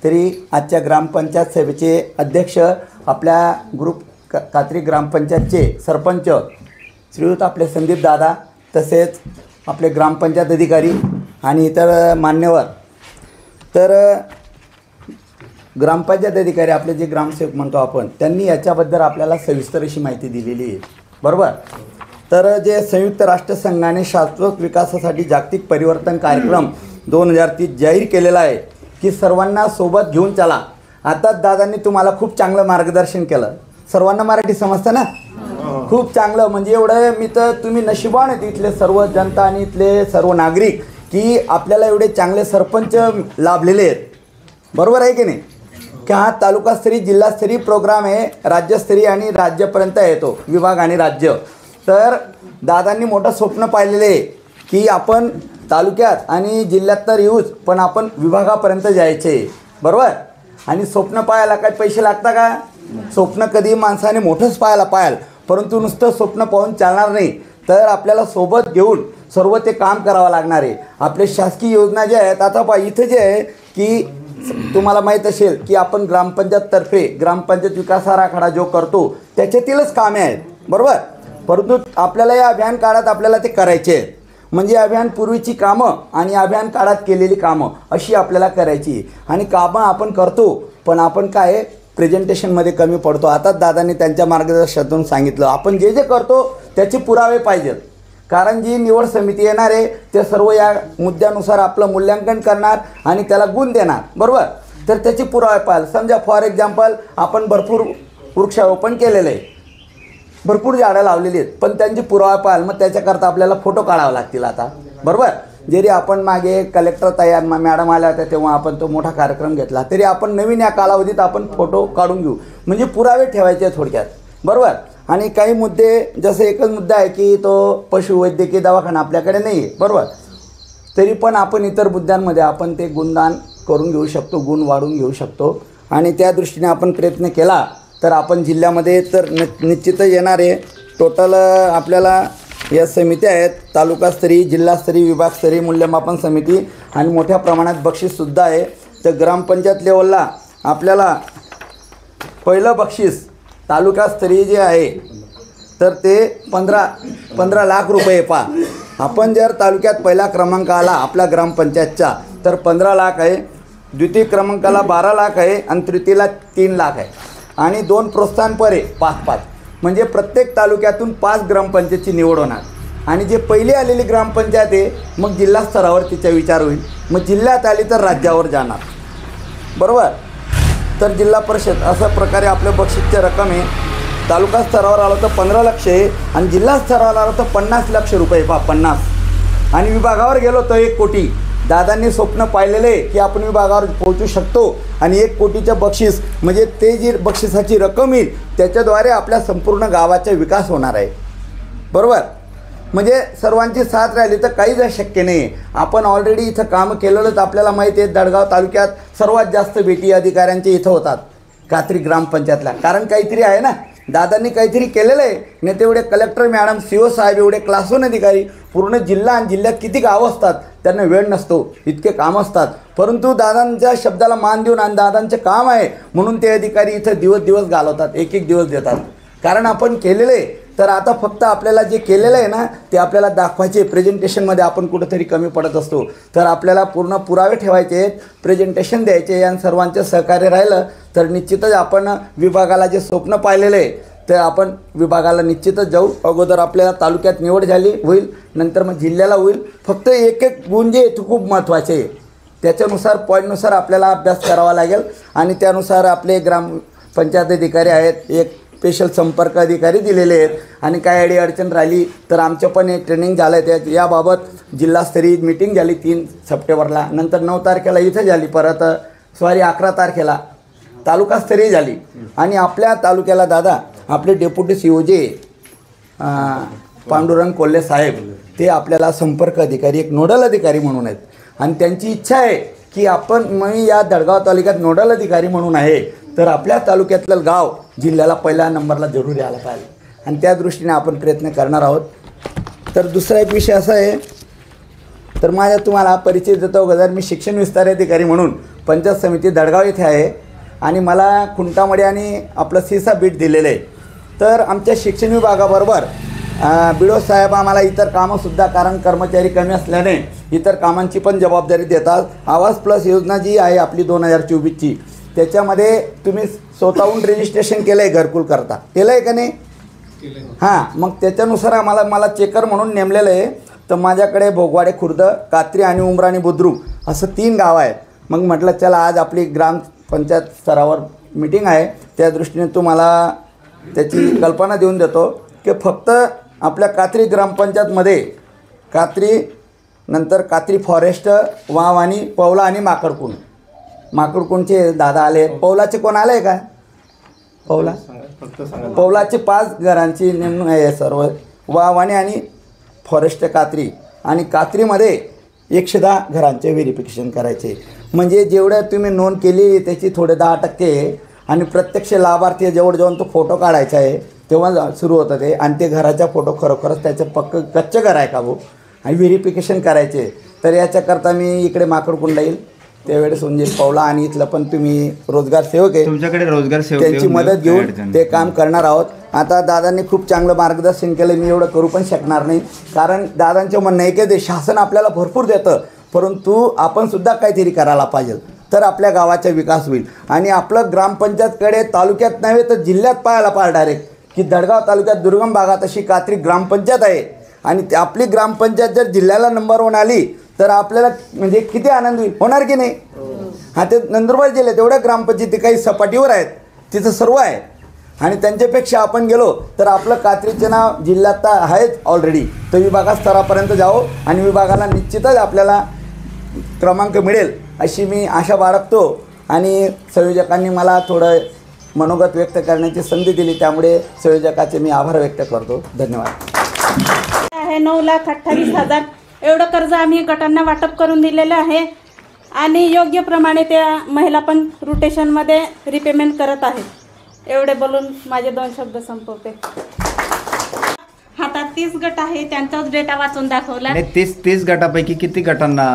तरी आजच्या ग्रामपंचायत सभेचे अध्यक्ष आपल्या ग्रुप कात्री ग्रामपंचायतचे सरपंच श्रीयुत आपले संदीप दादा, तसेच आपले ग्रामपंचायत अधिकारी आणि इतर मान्यवर. तर ग्रामपंचायत अधिकारी आपले जे ग्रामसेवक म्हणतो आपण, त्यांनी याच्याबद्दल आपल्याला सविस्तर अशी माहिती दिलेली आहे. बरोबर. तर जे संयुक्त राष्ट्रसंघाने शाश्वत विकासासाठी जागतिक परिवर्तन कार्यक्रम 2030 जाहीर केलेला आहे की सर्वांना सोबत घेऊन चला. आताच दादांनी तुम्हाला खूप चांगलं मार्गदर्शन केलं. सर्वांना मराठी समजतं ना? खूप चांगलं. म्हणजे एवढं मी तर तुम्ही नशिबान आहेत इथले सर्व जनता आणि इथले सर्व नागरिक की आपल्याला एवढे चांगले सरपंच लाभलेले आहेत. बरोबर आहे की नाही? की हा तालुकास्तरीय जिल्हास्तरीय प्रोग्राम आहे, राज्यस्तरीय आणि राज्यापर्यंत येतो, विभाग आणि राज्य. तर दादांनी मोठं स्वप्न पाहिलेलं आहे की आपण तालुक्यात आणि जिल्ह्यात तर येऊच, पण आपण विभागापर्यंत जायचे. बरोबर. आणि स्वप्न पाहायला काय पैसे लागतात का? स्वप्न कधी माणसाने मोठंच पाहायला परंतु नुसतं स्वप्न पाहून चालणार नाही. तर आपल्याला सोबत घेऊन सर्व ते काम करावं लागणार आहे. आपले शासकीय योजना ज्या आहेत, आता पहा इथं जे आहे की तुम्हाला माहीत असेल की आपण ग्रामपंचायततर्फे ग्रामपंचायत विकास आराखडा जो करतो त्याच्यातीलच कामे आहेत. बरोबर. परंतु आपल्याला या अभियान काळात आपल्याला ते करायचे आहेत. म्हणजे अभियान पूर्वीची कामं आणि अभियान काळात केलेली कामं अशी आपल्याला करायची. आणि कामं आपण करतो, पण आपण काय प्रेझेंटेशनमध्ये कमी पडतो. आताच दादांनी त्यांच्या मार्गदर्शनातून सांगितलं, आपण जे जे करतो त्याचे पुरावे पाहिजेत. कारण जी निवड समिती येणार आहे ते सर्व या मुद्द्यानुसार आपलं मूल्यांकन करणार आणि त्याला गुण देणार. बरोबर. तर त्याचे पुरावे पाहिजे. समजा फॉर एक्झाम्पल आपण भरपूर वृक्षारोपण केलेलं आहे, भरपूर झाडं लावलेली आहेत, पण त्यांची पुरावा पाहाल, मग त्याच्याकरता आपल्याला फोटो काढावे लागतील. आता बरोबर. जरी आपण मागे कलेक्टर तयार मॅडम आल्या होत्या तेव्हा आपण तो मोठा कार्यक्रम घेतला, तरी आपण नवीन या कालावधीत आपण फोटो काढून घेऊ. म्हणजे पुरावे ठेवायचे थोडक्यात. बरोबर. आणि काही मुद्दे, जसं एकच मुद्दा आहे की तो पशुवैद्यकीय दवाखाना आपल्याकडे नाही आहे. बरोबर. तरी पण आपण इतर मुद्द्यांमध्ये आपण ते गुणदान करून घेऊ शकतो, गुण वाढवून घेऊ शकतो. आणि त्या दृष्टीने आपण प्रयत्न केला तर आपण जिल्ह्यामध्ये तर निश्चितच येणार आहे. टोटल आपल्याला या समित्या आहेत, तालुकास्तरीय, जिल्हास्तरीय, विभागस्तरीय मूल्यमापन समिती आणि मोठ्या प्रमाणात बक्षीससुद्धा आहे. तर ग्रामपंचायत लेवलला आपल्याला पहिलं बक्षीस तालुकास्तरीय जे आहे तर ते 15 लाख रुपये. आपण जर तालुक्यात पहिला क्रमांक आला आपल्या ग्रामपंचायतचा तर 15 लाख आहे, द्वितीय क्रमांकाला 12 लाख आहे आणि तृतीयला 3 लाख आहे. आणि 2 प्रोत्साहनपर आहे 5-5. म्हणजे प्रत्येक तालुक्यातून 5 ग्रामपंचायतची निवड होणार. आणि जे पहिली आलेली ग्रामपंचायत आहे मग जिल्हा स्तरावर तिचा विचार होईल, मग जिल्ह्यात आली तर राज्यावर जाणार. बरोबर. तर जिल्हा परिषद अशा प्रकारे आपल्या बक्षीसची रक्कम आहे. तालुका स्तरावर आलं तर 15 लाख आहे आणि जिल्हा स्तरावर आलं तर 50 लाख रुपये. 50. आणि विभागावर गेलो तर 1 कोटी. दादांनी स्वप्न पाहिलेले की आपण विभागावर पोहोचू शकतो आणि 1 कोटीचं बक्षीस म्हणजे ते जी बक्षिसाची रक्कम येईल त्याच्याद्वारे आपल्या संपूर्ण गावाचा विकास होणार आहे. बरोबर. म्हणजे सर्वांची साथ राहिली तर काहीच शक्य नाही. आपण ऑलरेडी इथं कामं केलेलंच आपल्याला माहिती आहे. दडगाव तालुक्यात सर्वात जास्त भेटी अधिकाऱ्यांचे इथं होतात कात्री ग्रामपंचायतला. कारण काहीतरी आहे ना, दादांनी काहीतरी केलेलं आहे. नाही तेवढे कलेक्टर मॅडम, CO साहेब, एवढे क्लास 1 अधिकारी, पूर्ण जिल्हा आणि जिल्ह्यात किती गावं असतात, त्यांना वेळ नसतो, इतके काम असतात. परंतु दादांच्या शब्दाला मान देऊन आणि दादांचे काम आहे म्हणून ते अधिकारी इथं दिवस घालवतात, एक दिवस देतात. कारण आपण केलेलं आहे. तर आता फक्त आपल्याला जे केलेलं आहे ना ते आपल्याला दाखवायचे. प्रेझेंटेशनमध्ये आपण कुठंतरी कमी पडत असतो, तर आपल्याला पूर्ण पुरावे ठेवायचे आहेत, प्रेझेंटेशन द्यायचे आणि सर्वांचं सहकार्य राहिलं तर निश्चितच आपण विभागाला जे स्वप्न पाहिलेलं आहे तर आपण विभागाला निश्चितच जाऊ. अगोदर आपल्याला तालुक्यात निवड झाली होईल, नंतर मग जिल्ह्याला होईल. फक्त एक गुण जे ते खूप महत्त्वाचे आहे. त्याच्यानुसार पॉईंटनुसार आपल्याला अभ्यास करावा लागेल आणि त्यानुसार आपले ग्रामपंचायत अधिकारी आहेत, एक स्पेशल संपर्क अधिकारी दिलेले आहेत. आणि काय अडचण राहिली तर आमचं पण एक ट्रेनिंग झालं आहे. याबाबत जिल्हास्तरीय मीटिंग झाली 3 सप्टेंबरला, नंतर 9 तारखेला इथं झाली, परत 11 तारखेला तालुकास्तरीय झाली. आणि आपल्या तालुक्याला दादा आपले डेप्युटी CO जे पांडुरंग कोल्हे साहेब ते आपल्याला संपर्क अधिकारी, एक नोडल अधिकारी म्हणून आहेत. आणि त्यांची इच्छा आहे की आपण मी या दडगाव तालुक्यात नोडल अधिकारी म्हणून आहे तर आपल्या तालुक्यातलं गाव जिल्ह्याला पहिल्या नंबरला जरूर यायला पाहिजे आणि त्या दृष्टीने आपण प्रयत्न करणार आहोत. तर दुसरा एक विषय असा आहे, तर माझ्या तुम्हाला परिचय देतो अगोदर. मी शिक्षण विस्तार अधिकारी म्हणून पंचायत समिती दडगाव येथे आहे आणि मला खुंटामडी आणि आपलं सीसा बीट दिलेलं आहे. तर आमच्या शिक्षण विभागाबरोबर बिडो साहेब आम्हाला इतर कामंसुद्धा, कारण कर्मचारी कमी असल्याने इतर कामांची पण जबाबदारी देतात. आवास प्लस योजना जी आहे आपली 2024ची, त्याच्यामध्ये तुम्ही स्वतःहून रजिस्ट्रेशन केलं आहे घरकुल करता, केलं आहे का नाही? हां, मग त्याच्यानुसार मला चेकर म्हणून नेमलेलं आहे. तर माझ्याकडे भोगवाडे, खुर्द, कात्री आणि उमराणी बुद्रुक असं 3 गावं आहेत. मग म्हटलं चला आज आपली ग्रामपंचायत स्तरावर मीटिंग आहे, त्या दृष्टीने तुम्हाला त्याची कल्पना देऊन देतो की फक्त आपल्या कात्री ग्रामपंचायतमध्ये कात्री, नंतर कात्री फॉरेस्ट, वाव आणि पवला आणि माकडकुंडचे दादा आले. पवलाचे कोण आले का? पवला फक्त सांगा. पवलाचे 5 घरांची नेमणूक आहे सर्व. वावाणी आणि फॉरेस्ट कात्री, आणि कात्रीमध्ये 110 घरांचे व्हेरिफिकेशन करायचे. म्हणजे जेवढं तुम्ही नोंद केली त्याची थोडे 10% आणि प्रत्यक्ष लाभार्थी जेवढं जेवण तो फोटो काढायचा आहे तेव्हा सुरू होतं ते. आणि ते घराचा फोटो खरोखरच त्याचं कच्चं घर आहे का भाऊ, आणि व्हेरिफिकेशन करायचे. तर याच्याकरता मी इकडे माकडकुंडला येईल, त्यावेळेस म्हणजे पवला आणि इथलं पण तुम्ही रोजगार सेवक आहे, तुमच्याकडे रोजगार सेवक त्यांची मदत घेऊन ते काम करणार आहोत. आता दादांनी खूप चांगलं मार्गदर्शन केलं. मी एवढं करू पण शकणार नाही, कारण दादांचं म्हणणं आहे की ते शासन आपल्याला भरपूर देतं, परंतु आपण सुद्धा काहीतरी करायला पाहिजे, तर आपल्या गावाचा विकास होईल. आणि आपलं ग्रामपंचायतकडे तालुक्यात नव्हे तर जिल्ह्यात पाहायला पाहिजे डायरेक्ट, की दडगाव तालुक्यात दुर्गम भागात अशी कात्री ग्रामपंचायत आहे. आणि आपली ग्रामपंचायत जर जिल्ह्याला नंबर 1 आली तर आपल्याला म्हणजे किती आनंद होईल, होणार की नाही? हा, ते नंदुरबार जिल्ह्यात एवढ्या ग्रामपंचायती काही सपाटीवर आहेत, तिथं सर्व आहे. आणि त्यांच्यापेक्षा आपण गेलो तर आपलं कात्रीचे नाव जिल्ह्यात आहेच ऑलरेडी. तर विभागा स्तरापर्यंत जावं आणि विभागाला निश्चितच आपल्याला क्रमांक मिळेल अशी मी आशा बाळगतो. आणि संयोजकांनी मला थोडं मनोगत व्यक्त करण्याची संधी दिली, त्यामुळे संयोजकाचे मी आभार व्यक्त करतो. धन्यवाद. आहे 9,28,000 एवढं कर्ज आम्ही गटांना वाटप करून दिलेलं आहे आणि योग्य प्रमाणे त्या महिला पण रोटेशनमध्ये रिपेमेंट करत आहेत. एवढे बोलून माझे 2 शब्द संपवते. हातात 30 गट आहे, त्यांचाच डेटा वाचून दाखवला. 30 गटापैकी किती गटांना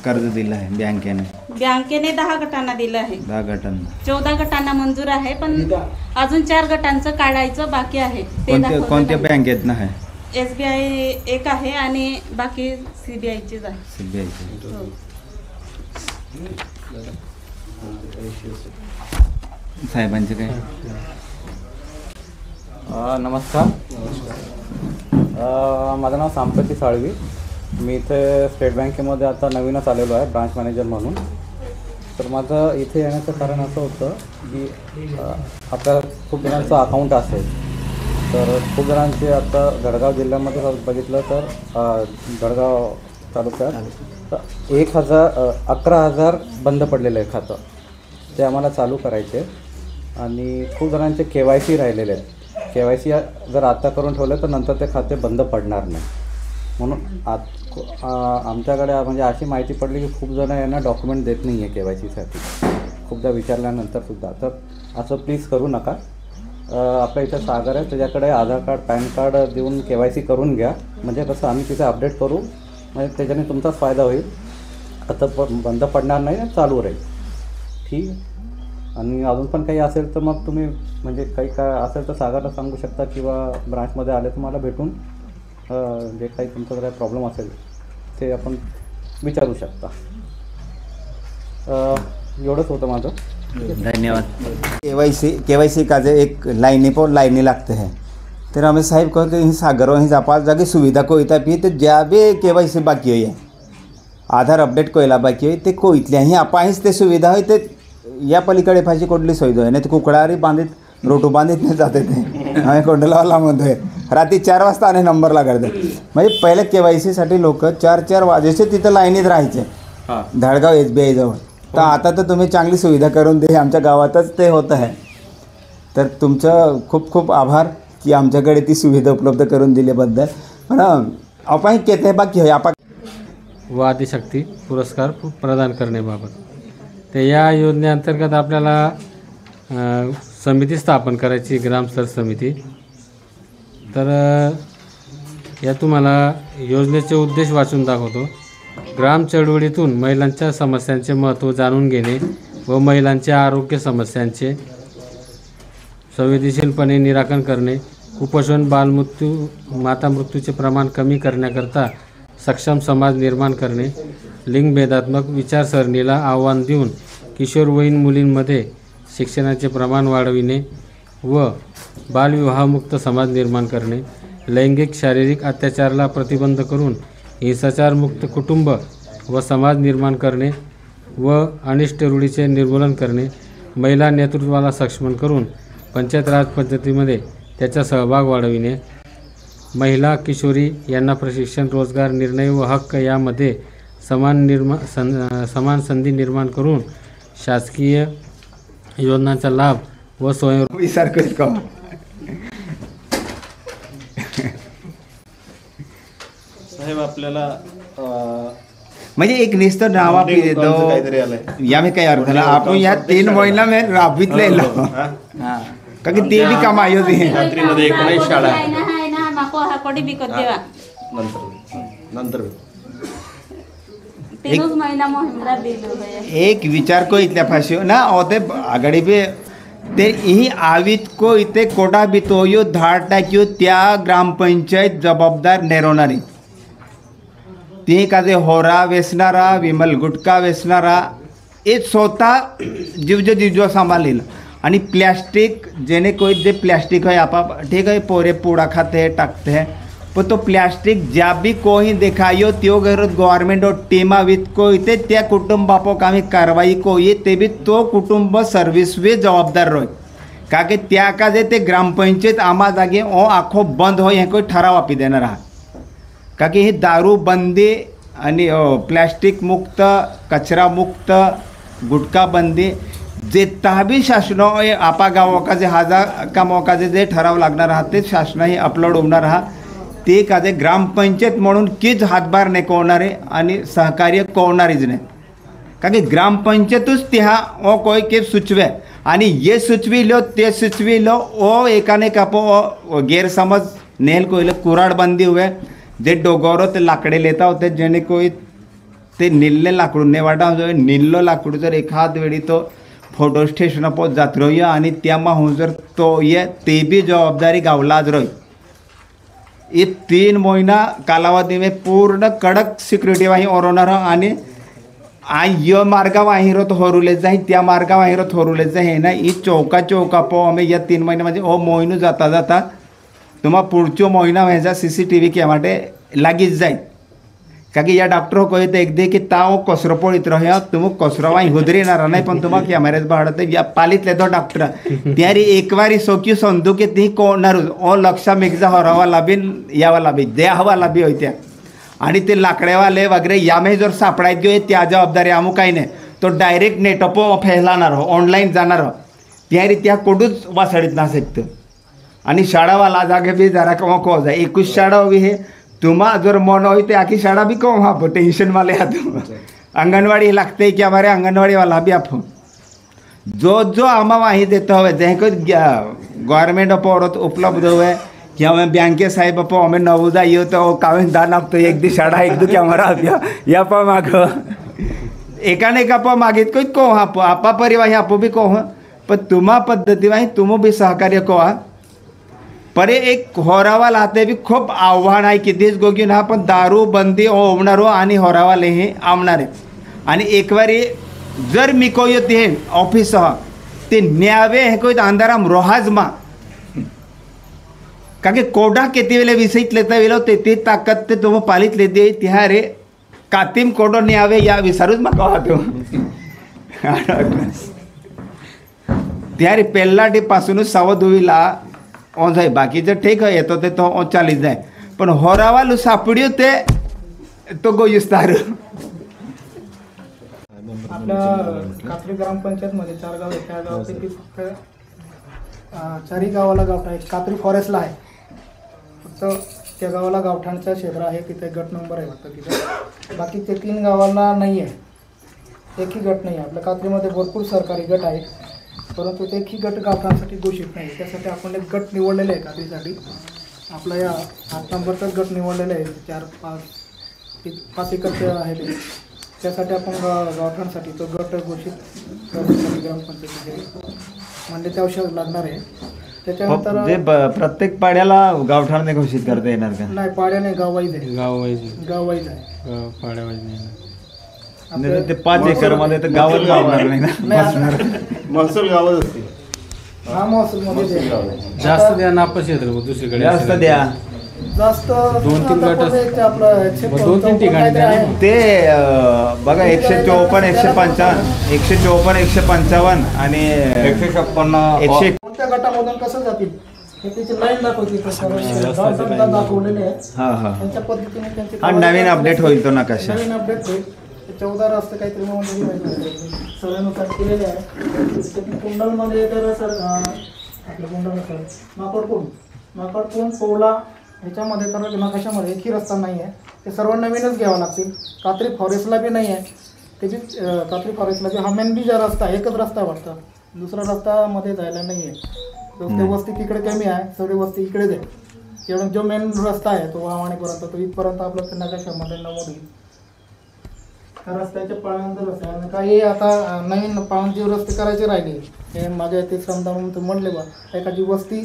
कर्ज दिलं आहे बँकेने? बँकेने 10 गटांना दिलं आहे. 10 गटांना. 14 गटांना मंजूर आहे, पण अजून 4 गटांचं काढायचं बाकी आहे. कोणत्या बँकेत आहे? SBI एक आहे आणि बाकी CBIचीच आहे. साहेबांचे काय? नमस्कार. माझं नाव सांप्रती साळवी. मी इथे स्टेट बँकेमध्ये आता नवीनच आलेलो आहे ब्रांच मॅनेजर म्हणून. तर माझं इथे येण्याचं कारण असं होतं की आपल्या खूप जणांचं अकाउंट असेल, तर खूप जणांचे आता जळगाव जिल्ह्यामध्ये बघितलं तर जळगाव तालुक्यात 11,000 बंद पडलेलं आहे खातं. ते आम्हाला चालू करायचे आणि खूप जणांचे KYC राहिलेले आहेत. KYC जर आता करून ठेवलं तर नंतर ते खाते बंद पडणार नाही. म्हणून आमच्याकडे म्हणजे अशी माहिती पडली की खूप जण यांना डॉक्युमेंट देत नाही आहे KYCसाठी, खूपदा विचारल्यानंतरसुद्धा. तर असं प्लीज करू नका. आपल्या इथं सागर आहे, त्याच्याकडे आधार कार्ड, पॅन कार्ड देऊन KYC करून घ्या. म्हणजे कसं आम्ही तिथे अपडेट करू, म्हणजे त्याच्याने तुमचाच फायदा होईल. आता बंद पडणार नाही, चालू राहील. ठीक आहे. आणि अजून पण काही असेल तर मग तुम्ही म्हणजे काही काय असेल तर सागरला सांगू शकता किंवा ब्रांचमध्ये आले तुम्हाला भेटून जे काही तुमचा जर प्रॉब्लेम असेल ते आपण विचारू शकता. एवढंच होतं माझं. धन्यवाद. KYC का जे एक लाइने पर लाइने लगते हैं, तो हमें साहिब कहो कि सागर वहीं जापाल जाके सुविधा को इतना पी तो ज्या भी KYC बाकी हुई है, आधार अपडेट कोयला बाकी होई ते को इथल्याही आपाहीच ते सुविधा होई ते या पलीकडे पाहिजे कुठली सुविधा आहे नाही तर कुकडारी बांधित रोटू बांधित नाही जाते ते आम्ही कोंडलावाला म्हणतोय रात्री 4 वाजता आणि नंबरला करते. म्हणजे पहिले KYCसाठी लोक 4 वाजेचे तिथं लाईनीत राहायचे धडगाव SBI जवळ. तर आता तर तुम्ही चांगली सुविधा करून दे, आमच्या गावातच ते होत आहे. तर तुमचं खूप खूप आभार की आमच्याकडे ती सुविधा उपलब्ध करून दिल्याबद्दल. पण आपण किती बाकी आहे आपण व आदिशक्ती पुरस्कार प्रदान करण्याबाबत. तर या योजनेअंतर्गत आपल्याला समिती स्थापन करायची, ग्रामस्तर समिती. तर या तुम्हाला योजनेचे उद्देश वाचून दाखवतो. ग्राम चळवळीतून महिलांच्या समस्यांचे महत्त्व जाणून घेणे व महिलांच्या आरोग्य समस्यांचे संवेदनशीलपणे निराकरण करणे, कुपोषण, बालमृत्यू, मातामृत्यूचे प्रमाण कमी करण्याकरता सक्षम समाज निर्माण करणे, लिंगभेदात्मक विचारसरणीला आव्हान देऊन किशोरवयीन मुलींमध्ये शिक्षणाचे प्रमाण वाढविणे व बालविवाहमुक्त समाज निर्माण करणे, लैंगिक शारीरिक अत्याचाराला प्रतिबंध करून हिंसाचारमुक्त कुटुंब व समाज निर्माण करणे व अनिष्ट रूढीचे निर्मूलन करणे, महिला नेतृत्वाला सक्षम करून पंचायत राज पद्धतीमध्ये त्याचा सहभाग वाढविणे, महिला किशोरी यांना प्रशिक्षण, रोजगार, निर्णय व हक्क यामध्ये समान संधी निर्माण करून शासकीय योजनांचा लाभ व स्वयं विसरकच का साहेब आपल्याला म्हणजे एक निस्त नाव आपली काहीतरी देतो आलंय. या में काही अर्थ नाही. आपण या 3 महिना में राबवितलेलो हा? का की ते बी कामायो रात्रीमध्ये 19 शाळा आहे. नंतर तीनच महिना मोहिमला दिलो है. एक विचार को इतल्या फाशी ना होते आघाडी बी ते ही आवीत को इथे कोटा बितोयो धाड टाक्यो त्या ग्रामपंचायत जबाबदार नेरवणारी ती काजे होरा वेचणारा, विमल गुटखा वेचणारा हे स्वतः जीवजो जीवजो सांभाळेल. आणि प्लॅस्टिक जेणे कोई जे प्लॅस्टिक है आपा ठीक है पोरे पूड़ा खाते हैं टाकते हैं पण तो प्लॅस्टिक ज्या भी कोई देखायो त्यो घर गव्हर्नमेंट टीमा विथ को इथे त्या कुटुंबापो कामी कारवाई को ये ते भी तो कुटुंब सर्विस वे जबाबदार रोय का के त्या का जे ते ग्रामपंचायत आमा जागे ओ आखो बंद हो हे कोई ठराव आपी देणार आहात का की ही दारू बंदी आणि प्लॅस्टिक मुक्त, कचरा मुक्त, गुटखा बंदी जे बी शासन आपा गावाका जे हजार कामाका जे ठराव लागणार आहात ते शासनाही अपलोड होणार आहात ते काजे ग्रामपंचायत म्हणून कीच हातभार नाही कोवणारे आणि सहकार्य कोवणारीच नाही का की ग्रामपंचायतच त्या ओ कोई के सुचवे आणि ये सुचविलो ते सुचविलो ओ एकाने कापो गैरसमज नेल कोई कुराड बंदी हुए जे डोगोरो ते लाकडे लेता होते जेणे कोई ते निल्ले लाकूड ने वाटा निल्लो लाकूड जर एखाद वेळी तो फोटो स्टेशन पर जात रहियो आणि त्यामा हूँ जर तो ये ते भी जबाबदारी गावलाज रही. ये 3 महीना कालावधी में पूर्ण कडक सिक्युरिटी वाही ओरवणार आणि यो मार्गा वाहिरत होरुले जाई त्या मार्गा वाहिरत होरुले जाई ना ही चौका पो आम्ही या 3 महिने म्हणजे ओ मोहिनू जाता जाता तुम्हा पुढचो महिना व्हायचा CCTV कॅमेरे लागीच जाई का की या डॉक्टर को येते एक दे की ताव कसरो पळीत रह्या तुम कसरो वाही हुदरीणार नाही पण तुम्हा कॅमेरेत भाडते या पालीतले तो डॉक्टर त्यारी एकवारी सोकी संदू की ती कोणार ओ लक्षा मेघजा हरावा लाबीन यावा लाबी द्या हवा लाबी होत्या आणि ते लाकडेवाले वगैरे यामे जर सापडायत घेऊ त्या जबाबदारी आमू काही नाही तो डायरेक्ट नेटपो फैलाणार ऑनलाईन जाणार त्यारी त्या कोडूच वासडीत ना शकतं आणि शाळावाला जागे बी जरा कमा को जाय 21 शाळा हवी हे तुम्हा जर मन होई ते आखी शाळा भी कम आप टेंशन वाले हाथ आंगनवाड़ी लागते कि हमारे आंगनवाड़ी वाला भी आप जो आमा वहीं देते हुए जहाँ को गवर्नमेंट औरत उपलब्ध हुए कि हमें बैंके साहेब अपो हमें नवोदा ये तो कावें दान आप तो एक दी शाळा एक दू कॅमेरा या पा माग एकाने का पा मागित कोई को आपा परिवार आपो भी को पण तुम्हा पद्धती वाही तुम भी सहकार्य को पर एक होरावा लाते भी खूप आव्हान आहे कितीच गोगी ना पण दारू बंदी होणारो आणि होरावाले हे आमणारे आणि एकवारी जर मी को येते ऑफिस ते न्यावे हे कोई अंधाराम रोहाज मा का की कोडा किती वेळे विषयीत लेता वेलो ते ताकद ते तुम पालित लेते त्या रे कातीम कोडो न्यावे या विचारूच मा तो त्यारी पेल्लाटी पासूनच सावधुवीला ऑन जाय बाकीचं ठीक आहे येतो ते तो चालीस जाय पण होरावालू सापड्यो ते तो गोयुस्तार आपल्या कात्री ग्रामपंचायतमध्ये 4 गाव आहेत. त्या गावापैकी फक्त 4 गावाला गावठाण आहे. कात्री फॉरेस्टला आहे फक्त त्या गावाला गावठाणचं क्षेत्र आहे तिथे गट नंबर आहे वाटतं तिथे बाकी ते 3 गावाला नाही आहे एकही गट नाही आहे. आपल्या कात्रीमध्ये भरपूर सरकारी गट आहेत परंतु ते एकही गट गावठाणासाठी घोषित नाही. त्यासाठी आपण एक गट निवडलेले आहे कात्रीसाठी. आपला या 8 नंबरचाच गट निवडलेला आहे. 4-5 एकरचे आहे ते. त्यासाठी आपण गावठाणासाठी तो गट घोषित करण्यासाठी ग्रामपंचायतीचे म्हणजे ते औषध लागणार आहे. त्याच्यानंतर जे प्रत्येक पाड्याला गावठाण घोषित करता येणार का? नाही, पाड्या नाही, गाववाईज आहे. गाववाईज आहे. नाही ते 5 एकरमध्ये तर गावात लावणार नाही ना. महसूल गावच असते. हा महसूलमध्ये जास्त द्या नापास येत दुसरीकडे जास्त द्या. जास्त 2-3 गट आपलं 2-3 ठिकाणी द्या. ते बघा 154, 155, 154, 155 आणि 156. कोणत्या गटामधून कसं जातील हे त्याची लाईन दाखवतील. दाखवलेले आहे. त्यांच्या पद्धतीने त्यांचे हा नवीन अपडेट होईल तो नकाशा. नवीन अपडेट होईल. 14 रस्ते काहीतरी सगळ्यानुसार केलेले आहे. कुंडलमध्ये तर सर आपल्या कुंडल माकडकोण पोवला ह्याच्यामध्ये तर नकाशामध्ये एकही रस्ता नाही आहे. ते सर्व नवीनच घ्यावं लागतील. कात्री फॉरेस्टला बी नाही आहे. ते बी कात्री फॉरेस्टला बी हा मेन बी ज्या रस्ता एकच रस्ता वाटतं. दुसरा रस्तामध्ये जायला नाही आहे. ते वस्ती तिकडे कमी आहे. सगळी वस्ती इकडेच आहे. एवढा जो मेन रस्ता आहे तो वावाणीपर्यंत तो इथपर्यंत आपलं नकाशामध्ये नमूद होईल. रस्त्याच्या पाळण्यानंतर रस्ते काही आता नवीन पाळणचे रस्ते करायचे राहिले. हे माझ्या ते समजा म्हणून तर म्हणले बा एखादी वस्ती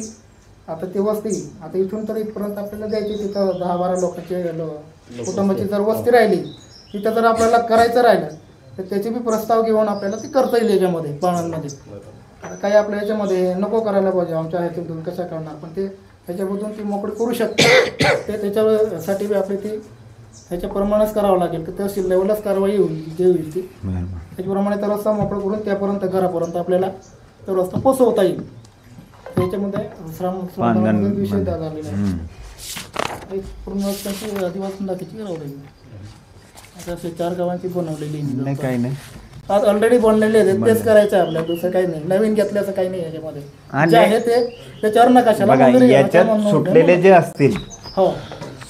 आता ती वस्ती आता इथून तर इथपर्यंत आपल्याला द्यायची. तिथं 10-12 लोकांची कुटुंबाची जर वस्ती राहिली तिथं जर आपल्याला करायचं राहिलं तर त्याचे बी प्रस्ताव घेऊन आपल्याला ती करता येईल याच्यामध्ये पाळणांमध्ये. आता काही आपल्या याच्यामध्ये नको करायला पाहिजे आमच्या ह्याच्यातून कशा करणार पण ते ह्याच्यामधून ती मोकळी करू शकते. ते त्याच्यासाठी बी आपली ती ह्याच्याप्रमाणेच करावं लागेल की तहसील लेवलच कारवाई होईल जे होईल ती त्याच्याप्रमाणे तो रस्ता मोकळा करून त्यापर्यंत घरापर्यंत आपल्याला तो रस्ता पोचवता येईल. त्याच्यामध्ये विषय झालेला आहे. एक पूर्ण त्यांची आदिवासी दाखीची राहिली आता असे 4 गावांची बनवलेली नाही काही नाही. आज ऑलरेडी बनलेले आहेत तेच करायचं आहे आपल्याला. दुसरं काही नाही नवीन घेतल्याचं काही नाही याच्यामध्ये. जे आहे ते त्याच्यावर नकाशाला याच्यात सुटलेले जे असतील हो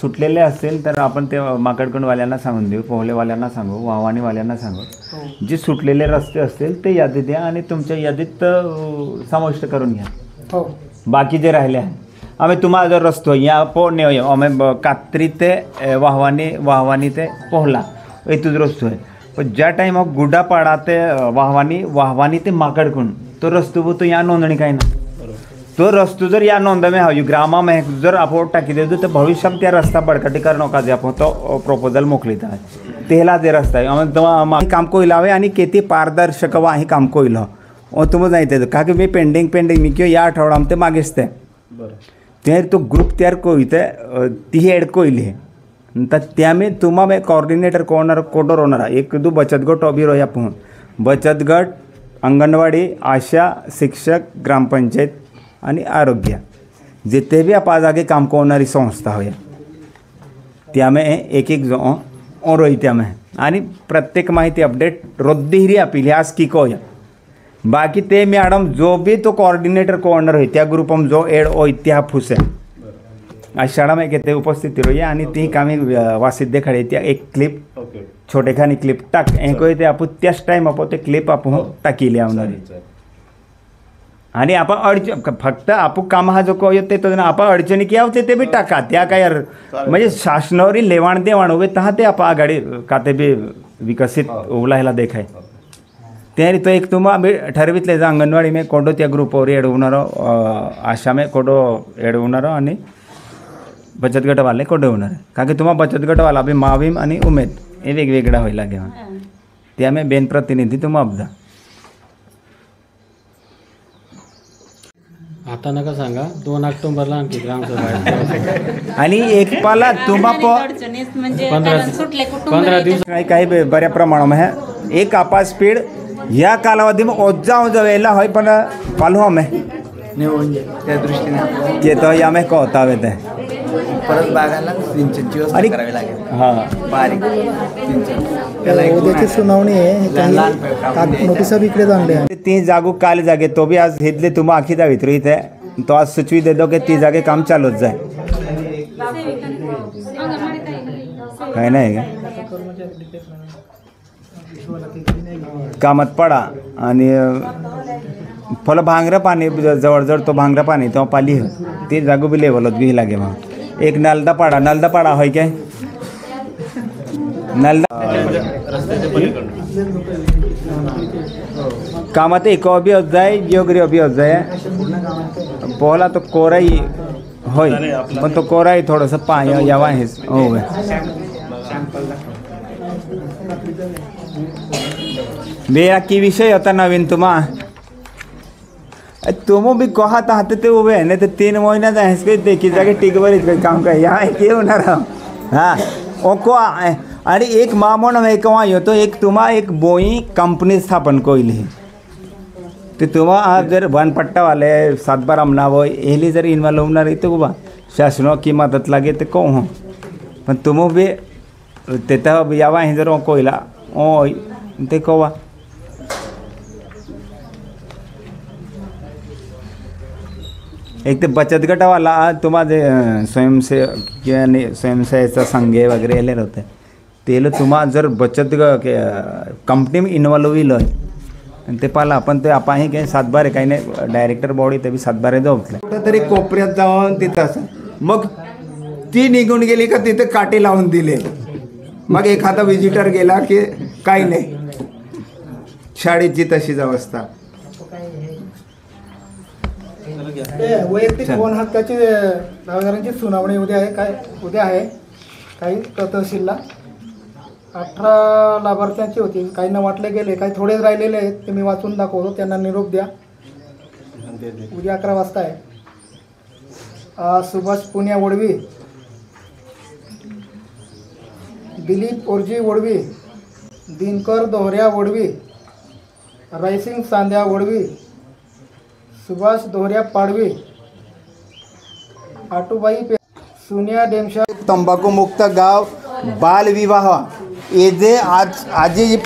सुटलेले असतील तर आपण ते माकडकोणवाल्यांना सांगून देऊ. पोहलेवाल्यांना सांगू. वावाणीवाल्यांना सांगू. जे सुटलेले रस्ते असतील ते यादीत द्या आणि तुमच्या यादीत समाविष्ट करून घ्या. हो बाकी जे राहिले आहे आम्ही तुम्हाला जर रस्तो या पोहणे आम्ही कात्री ते वाहवानी ते पोहला इथूच रस्तो आहे. पण ज्या टाईम गुडापाडा ते वाहवानी ते माकडकोण तो रस्तो तो या नोंदणी काय ना तो रस्तो जर या नोंदणी हवी ग्रामामध्ये जर आपण टाकी देतो तर भविष्यात त्या रस्ता बडकटी कर नका जे आपण तो प्रपोजल मोकलीत आहे तेला जे रस्ता आहे काम कोईल हवे आणि किती पारदर्शक आहे काम कोईल हो तुम्हाला जायचं का की मी पेंडिंग मी किंवा या आठवड्यामध्ये मागेच ते तो ग्रुप तयार कोईते ती ॲड कोईल आहे तर त्यामुळे तुम्हाला कोऑर्डिनेटर कोडर होणार एक दो बचत गट अभी रहा आपण बचत गट अंगणवाडी आशा शिक्षक ग्रामपंचायत आणि आरोग्य जिथे भी आप आगे काम करणारी संस्था हो त्यामुळे एक जो रही त्यामुळे आणि प्रत्येक माहिती अपडेट रोजही आपली आज की को बाकी ते मॅडम जो भी तो कोऑर्डिनेटर कोऑर्डिनेटर होय त्या ग्रुपम जो एड हो त्या फुस आहे आज शाळा में घेते उपस्थित रही आणि ती कामी वासित देखाडे त्या एक क्लिप छोटे खानी क्लिप टाक एक ते आपण त्याच टाइम आपण ते क्लिप आपण टाकीले आवणारी आणि आपण फक्त आपण काम हा जो कोय ते तो आपण अडचणी की आवते ते बी टाका त्या काय म्हणजे शासनावरील लेवाण देवाण होवे तहा ते आपण आघाडी काते बी विकसित ओलायला देखाय त्याने तो एक तुम्हाला ठरवितले जा अंगणवाडी में कोडो त्या ग्रुपवर एड होणार आशा में कोडो एड होणार आणि बचत गटवाले कोडो होणार कारण की तुम्हाला बचत गटवाला बी मावीम आणि उमेद हे वेगवेगळा व्हायला घेऊन त्यामुळे बेन प्रतिनिधी तुम्हाला अब्जा आता नका सांगा 2 ऑक्टोबरला आणखी ग्रामसभा आणि एक पाला तुम्हा 15 दिवस काही बऱ्या प्रमाणात एक आपास स्पीड या कालावधीमध्ये ओजा वेळेला होय पण पालू आम्ही त्या दृष्टीने ते तर आम्ही कहतावे ते परत बागांना सिंचनची व्यवस्था करावी लागेल. हां बारीक सिंचन त्याला एक उद्याची सुनावणी आहे. नोटिसा बी इकडे आणले आहे. ती जागू काल जागे तो बी आज घेतले तुम्ही आखी जावीत रो इथे तो आज सुचवी देतो की ती जागे काम चालूच जाय काय नाही का कामात पडा आणि फल भांगरा पाणी जवळ तो भांगरा पाणी तो पाली ते जागो बी लेवल बी लागे मग एक नलदा पाडा होय काय कामात एक अभी जाय योगरी अभी जाय पोहला तो कोराई होय पण तो कोराई थोडंसं पाय यावा आहेच हो बेया की विषय होता नवीन तुम भी कहत आहात ते उभे नाही तर 3 महिन्यात आहेस काही देखी जागे टिकवरीत काही काम काय या के होणार हां ओको आणि एक मामोन केव्हा येतो एक तुम्हा एक बोई कंपनी स्थापन कोइली ते तुम्हा आज जर वनपट्टावाले 7-12 अमनावं एली जर इन्वॉल्व होणार तो बा शासनो की मदत लागे ते को हो पण तुम बी ते तर यावा हे जर कोयला ओ ते कोवा एक ते बचत गटावाला तुम्हाला स्वयंसेवेचा संघ वगैरे आले होते तेल तुम्हा जर बचत कंपनी में इन्वॉल्व होईल ते पाला आपण ते आपण हे काही 7-12 काही नाही डायरेक्टर बॉडी ते बी 7-12 जाऊतले कुठेतरी कोपऱ्यात जाऊन तिथं असं मग ती निघून गेली का तिथे काटे लावून दिले मग एखादा विजिटर गेला की काही नाही शाळेची तशीच अवस्था वैयक्तिक वन हक्काची दावेदारांची सुनावणी उद्या आहे काही तहसीलला 18 लाभार्थ्यांची होती काहींना वाटले गेले काही थोडेच राहिलेले आहेत ते मी वाचून दाखवतो त्यांना निरोप द्या उद्या 11 वाजता आहे सुभाष पुण्या वडवी दिलीप ओरजी वडवी दिनकर दोहऱ्या वडवी रायसिंग सांद्या वडवी सुभाष दोहऱ्या पाडवी आटूबाई सुनिया डेमशा तंबाखू मुक्त गाव बाल विवाह ये जे आज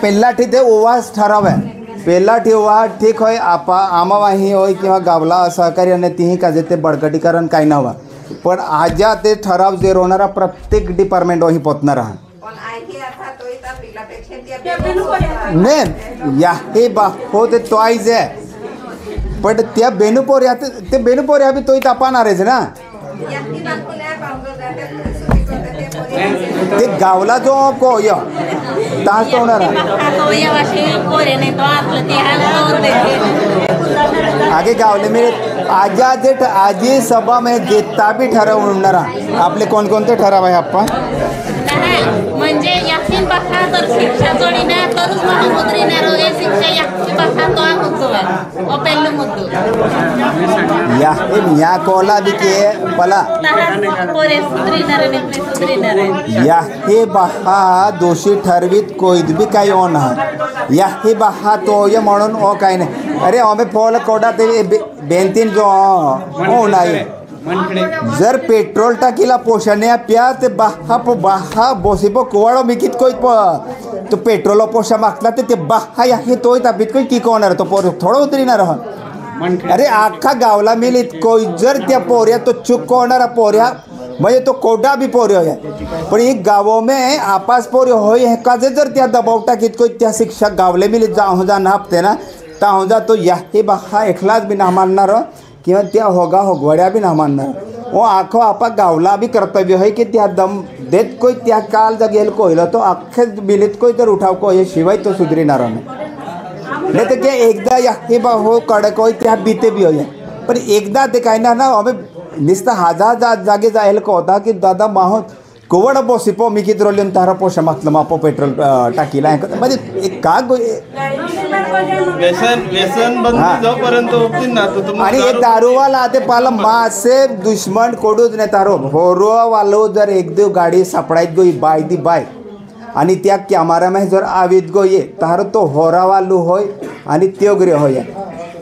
पहिला ठे ओवाच ठराव आहे पहिला ठेवा ठीक होय आपा आमावाही होय किंवा गावला सहकारी आणि तीही काजे ते बळकटीकरण काही नव्हा पण आजा ते ठराव जे होणारा प्रत्येक डिपार्टमेंट वही पोचणार आहे नाही या हे बा हो ते तो आईज आहे पण त्या बेनुपोऱ्या ते बेनुपोऱ्या बी तोही तापाणारच ना ते गावला जो को य तास होणार आगे गावले में आजी सभा में जेता भी ठराव होणार आपले कोणकोणते ठराव आहे आपण म्हणजे याकीन बखा तर शिक्षा जोडीने तर महामुद्रीने रोगे शिक्षा याकी बखा तो आगुतो ओ पेल्लू मुद्दू या कोला दिके पला पोरे सुधरीनारे या हे बहा दोषी ठरवीत कोईद भी काही ओन या हे बहा तो ये म्हणून ओ काही नाही अरे आम्ही फोल कोडा ते बेंतीन जो हो नाही जर पेट्रोल टाकीला पोषण्या प्या ते बाहा बोसिबो कुवाडो मिकीत कोई तो पेट्रोल पोषा मागला ते बाहा या हे तोय ताबीत कोई की कोणार तो पोर थोडं उतरिणार अरे आखा गावला मिलीत कोई जर त्या पोऱ्या तो चुक कोणारा पोऱ्या म्हणजे तो कोडा भी पोरे होय पण एक गावों में आपास पोरे होय हे काजे जर त्या दबाव टाकीत कोई त्या शिक्षा गावले मिलीत जा नापते ना ता जा तो या हे बाहा एकलाच भी ना मानणार किंवा त्या होगवाड्या बी ना मानणार वो आखो आपा गावला भी कर्तव्य है कि त्या दम देत कोई त्या काल जगेल कोयला तो अख्खे बिलीत कोई तर उठाव को हे शिवाय तो सुधरिणार नाही तर क्या एकदा या हे बा हो कडक होय त्या बीते बी होय पण एकदा ते काय ना आम्ही नुसतं हजार जागे जायला को होता की दादा माहोत कोवड बोसिपो मी किती रोलियन तारा पोषा मागलं मापो पेट्रोल टाकीला म्हणजे एक का व्यसन बंद जोपर्यंत होतील ना आणि हे दारूवाला ते पाला मासे दुश्मन कोडूच नाही तारो होरो वालो जर एक दिव गाडी सापडायत गोई बाय दी बाय आणि त्या कॅमेरामध्ये जर आवीत गो ये तार तो होरावालू होय आणि त्योग्रे होय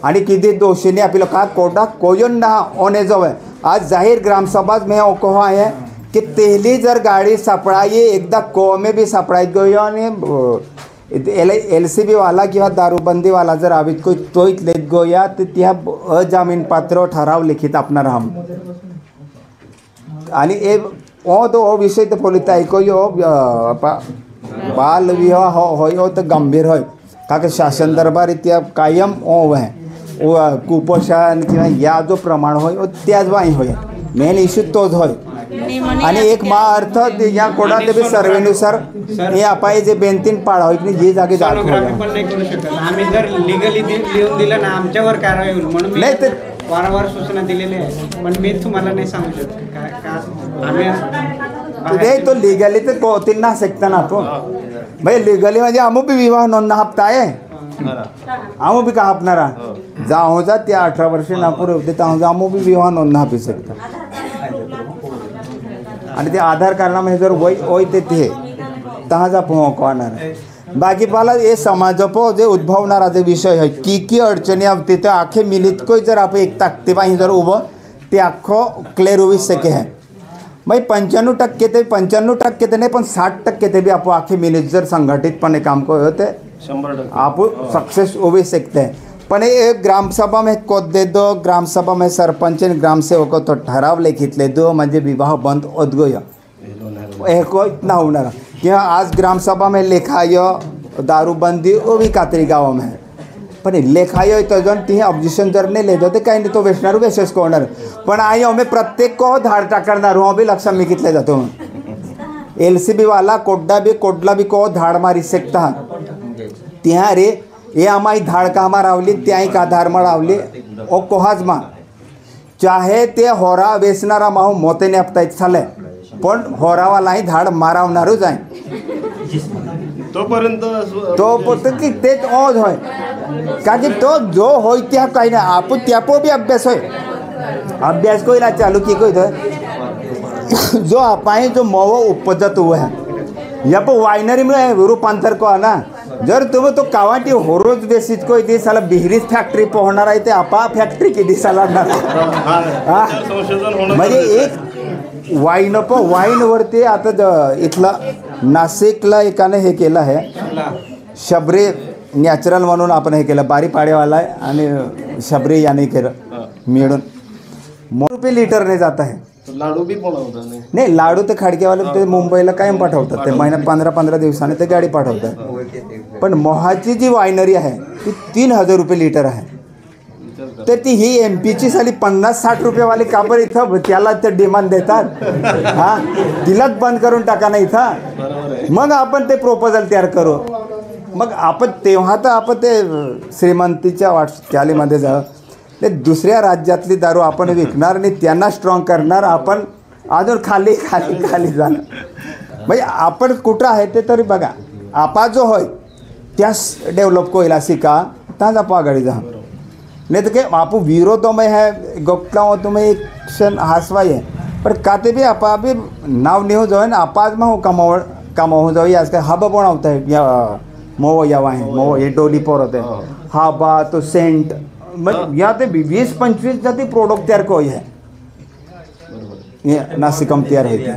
आणि किती दोषीने आपलं का कोटा कोयन ना ओने जवळ आज जाहीर ग्रामसभा में कहो आहे कि तेली जर गाड़ी सापड़ाई एकदा को में भी सापड़ाई गई आणि LCB वाला किंवा दारूबंदी वाला जर आवीत कोई तोईत लेत गोया तर त्या अजामीन पात्र ठराव लिखित आपणार हम आणि ए ओ तो ओ विषय तो पोलित ऐको यो बाल विवाह होय तो गंभीर होय का शासन दरबार इत्या कायम ओ है कुपोषण किंवा या जो प्रमाण होय त्याच बाई होय मेन इश्यू तोच होय आणि एक मा अर्थ या कोणाला बी सर्वेनुसार हे आपण जे बेनतीन पाळा होय की जे जागे सोनोग्राफी पण नाही करू शकत आम्ही जर लिगली लिहून दिलं ना आमच्यावर कारवाई होईल म्हणून मी नाही ते वारंवार सूचना दिलेल्या आहे पण मी तुम्हाला नाही सांगू शकत काय ते तो लिगली तर कोतील ना सकता ना तो भाई लिगली म्हणजे आमो बी विवाह नोंद हप्ता आहे आमो बी का हपणारा जाऊ जा त्या 18 वर्ष ना पुरे होते तर आमो बी विवाह नोंद हापी सकता आणि ते आधार कार्डामध्ये जर वय वय ते तहाजा पोहोचवणार बाकी पाला हे समाजपो जे उद्भवणारा जे विषय आहे की अडचणी तिथं आखे मिलित कोई जर आपण एक ताकते पाहिजे जर उभं ते अख्खं क्लिअर होऊ शके आहे मग 95% ते 95% ते नाही पण 60% ते बी आपण आखे मिलित जर संघटितपणे काम करते 100% आप सक्सेस हो सकते हैं पण एक ग्रामसभा में कोद दे दो ग्रामसभा में सरपंच ग्राम सेवक तो ठराव लेखित ले दो म्हणजे विवाह बंद होत गया को इतना होना कि आज ग्रामसभा में लेखाय दारूबंदी वो भी कातरी गाँव में है पण लेखाय तो जन ती ऑब्जेक्शन जर नहीं ले दो तो काही नाही तो वेचणार वेसेस को होणार पण आई हमें प्रत्येक को धाड टाकणार हो भी लक्ष मी कितले जातो LCB वाला कोडला भी को धाड मारी सकता त्या रे ये हमारी धाड़ का हमारा आवली त्याई का धारमा आवली ओ कोहाज मा चाहे ते होरा वेचणारा माहू मोतेने आपता चाले पण होरावालाही धाड मारावणारू जाय तोपर्यंत तो पोत की तेच ओझ होय का की तो जो होय त्या काही ना आपण त्यापो भी अभ्यास होय अभ्यास कोई ना चालू की कोई तो जो अपाई जो मोव उपजत हुआ है या पर वाइनरी में रूपांतर को आना जर तुम्ही तो कावाटी होरोज बेसिस को इथे साला बिहरीज फॅक्टरी पोहणार आहे ते आपा फॅक्टरी किती साला म्हणजे एक वाईनवरती आता इथला नाशिकला एकाने हे केलं आहे शबरी नॅचरल म्हणून आपण हे केलं बारी पाडेवाला आहे आणि शबरी याने केलं मिळून ₹1 लिटरने जात आहे लाडू बी बनवता नाही लाडू ते खाडकेवाले ते मुंबईला कायम पाठवतात ते महिन्यात 15-15 दिवसाने ते गाडी पाठवतात पण मोहाची जी वायनरी आहे ती ₹3000 लिटर आहे तर ती ही MP ची साली 50-60 रुपयेवाली काबर इथं त्याला ते डिमांड देतात हां तिलाच बंद करून टाका ना इथं मग आपण ते प्रपोजल तयार करू मग आपण तेव्हा तर आपण ते श्रीमंतीच्या वाटचालीमध्ये जाऊ ते दुसऱ्या राज्यातली दारू आपण विकणार आणि त्यांना स्ट्रॉंग करणार आपण अजून खाली जाणार म्हणजे आपण कुठं आहे ते तरी बघा आपा जो होय त्यास डेव्हलप होईल अशी का ताज आप आघाडी जा नहीं तो क्या आप विरोधों में है गोपलाओं तो में एक क्षण हासवाई है पर काते भी आप भी नाव नहीं हो जाए ना आपाज में हो कमाओ जाओ आज का हब पण होता है या मोव या वाहे मोव ये डोली पर होते हैं हाबा तो सेंट या ते 20-25 जाती प्रोडक्ट तयार को है ये नासिकम तयार होते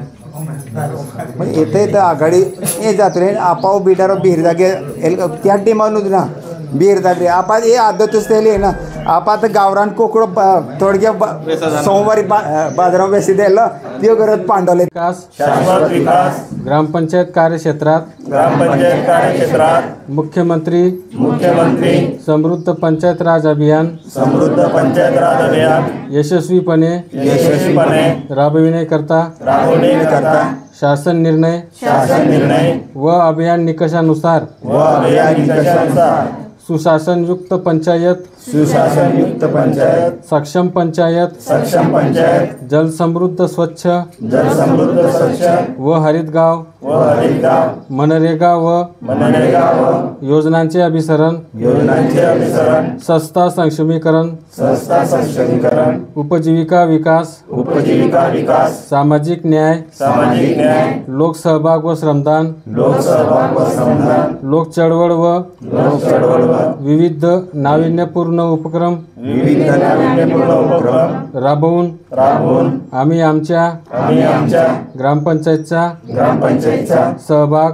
म्हणजे येते तर आघाडी हे जात रे आपाव बिटारो बिहीर जागे त्या टीमानूच ना बिहीर जागे आपा हे आदतच आहे ना आपा तर गावरान कोकड थोडक्या सोमवारी बाजारात बेसी द्यायला ते करत पांडवले विकास ग्रामपंचायत कार्यक्षेत्रात मुख्यमंत्री समृद्ध पंचायत राज अभियान यशस्वीपणे राबविण्याकरता शासन निर्णय व अभियान निकषानुसार सुशासन युक्त पंचायत सक्षम पंचायत जल समृद्ध स्वच्छ व हरित गाव मनरेगा व योजनांचे अभिसरण सस्ता संक्षेमीकरण उपजीविका विकास सामाजिक न्याय लोक सहभाग व श्रमदान लोक चळवळ व विविध नाविन्यपूर्ण उपक्रम राबवून आम्ही आमच्या ग्रामपंचायतचा सहभाग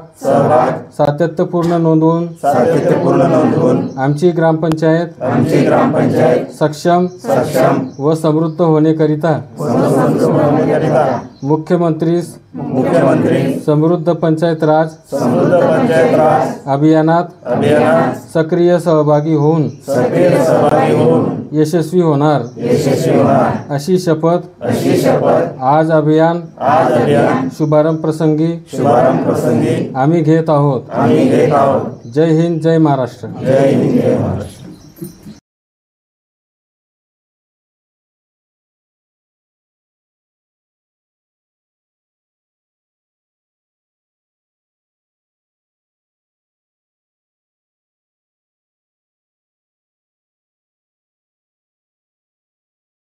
सातत्यपूर्ण नोंदवून आमची ग्रामपंचायत सक्षम व समृद्ध होण्याकरिता सर्वोत्तमतेकरिता मुख्यमंत्री समृद्ध पंचायत राज अभियानात सक्रिय सहभागी होऊन यशस्वी होणार अशी शपथ आज अभियान शुभारंभ प्रसंगी आम्ही घेत आहोत. जय हिंद, जय महाराष्ट्र.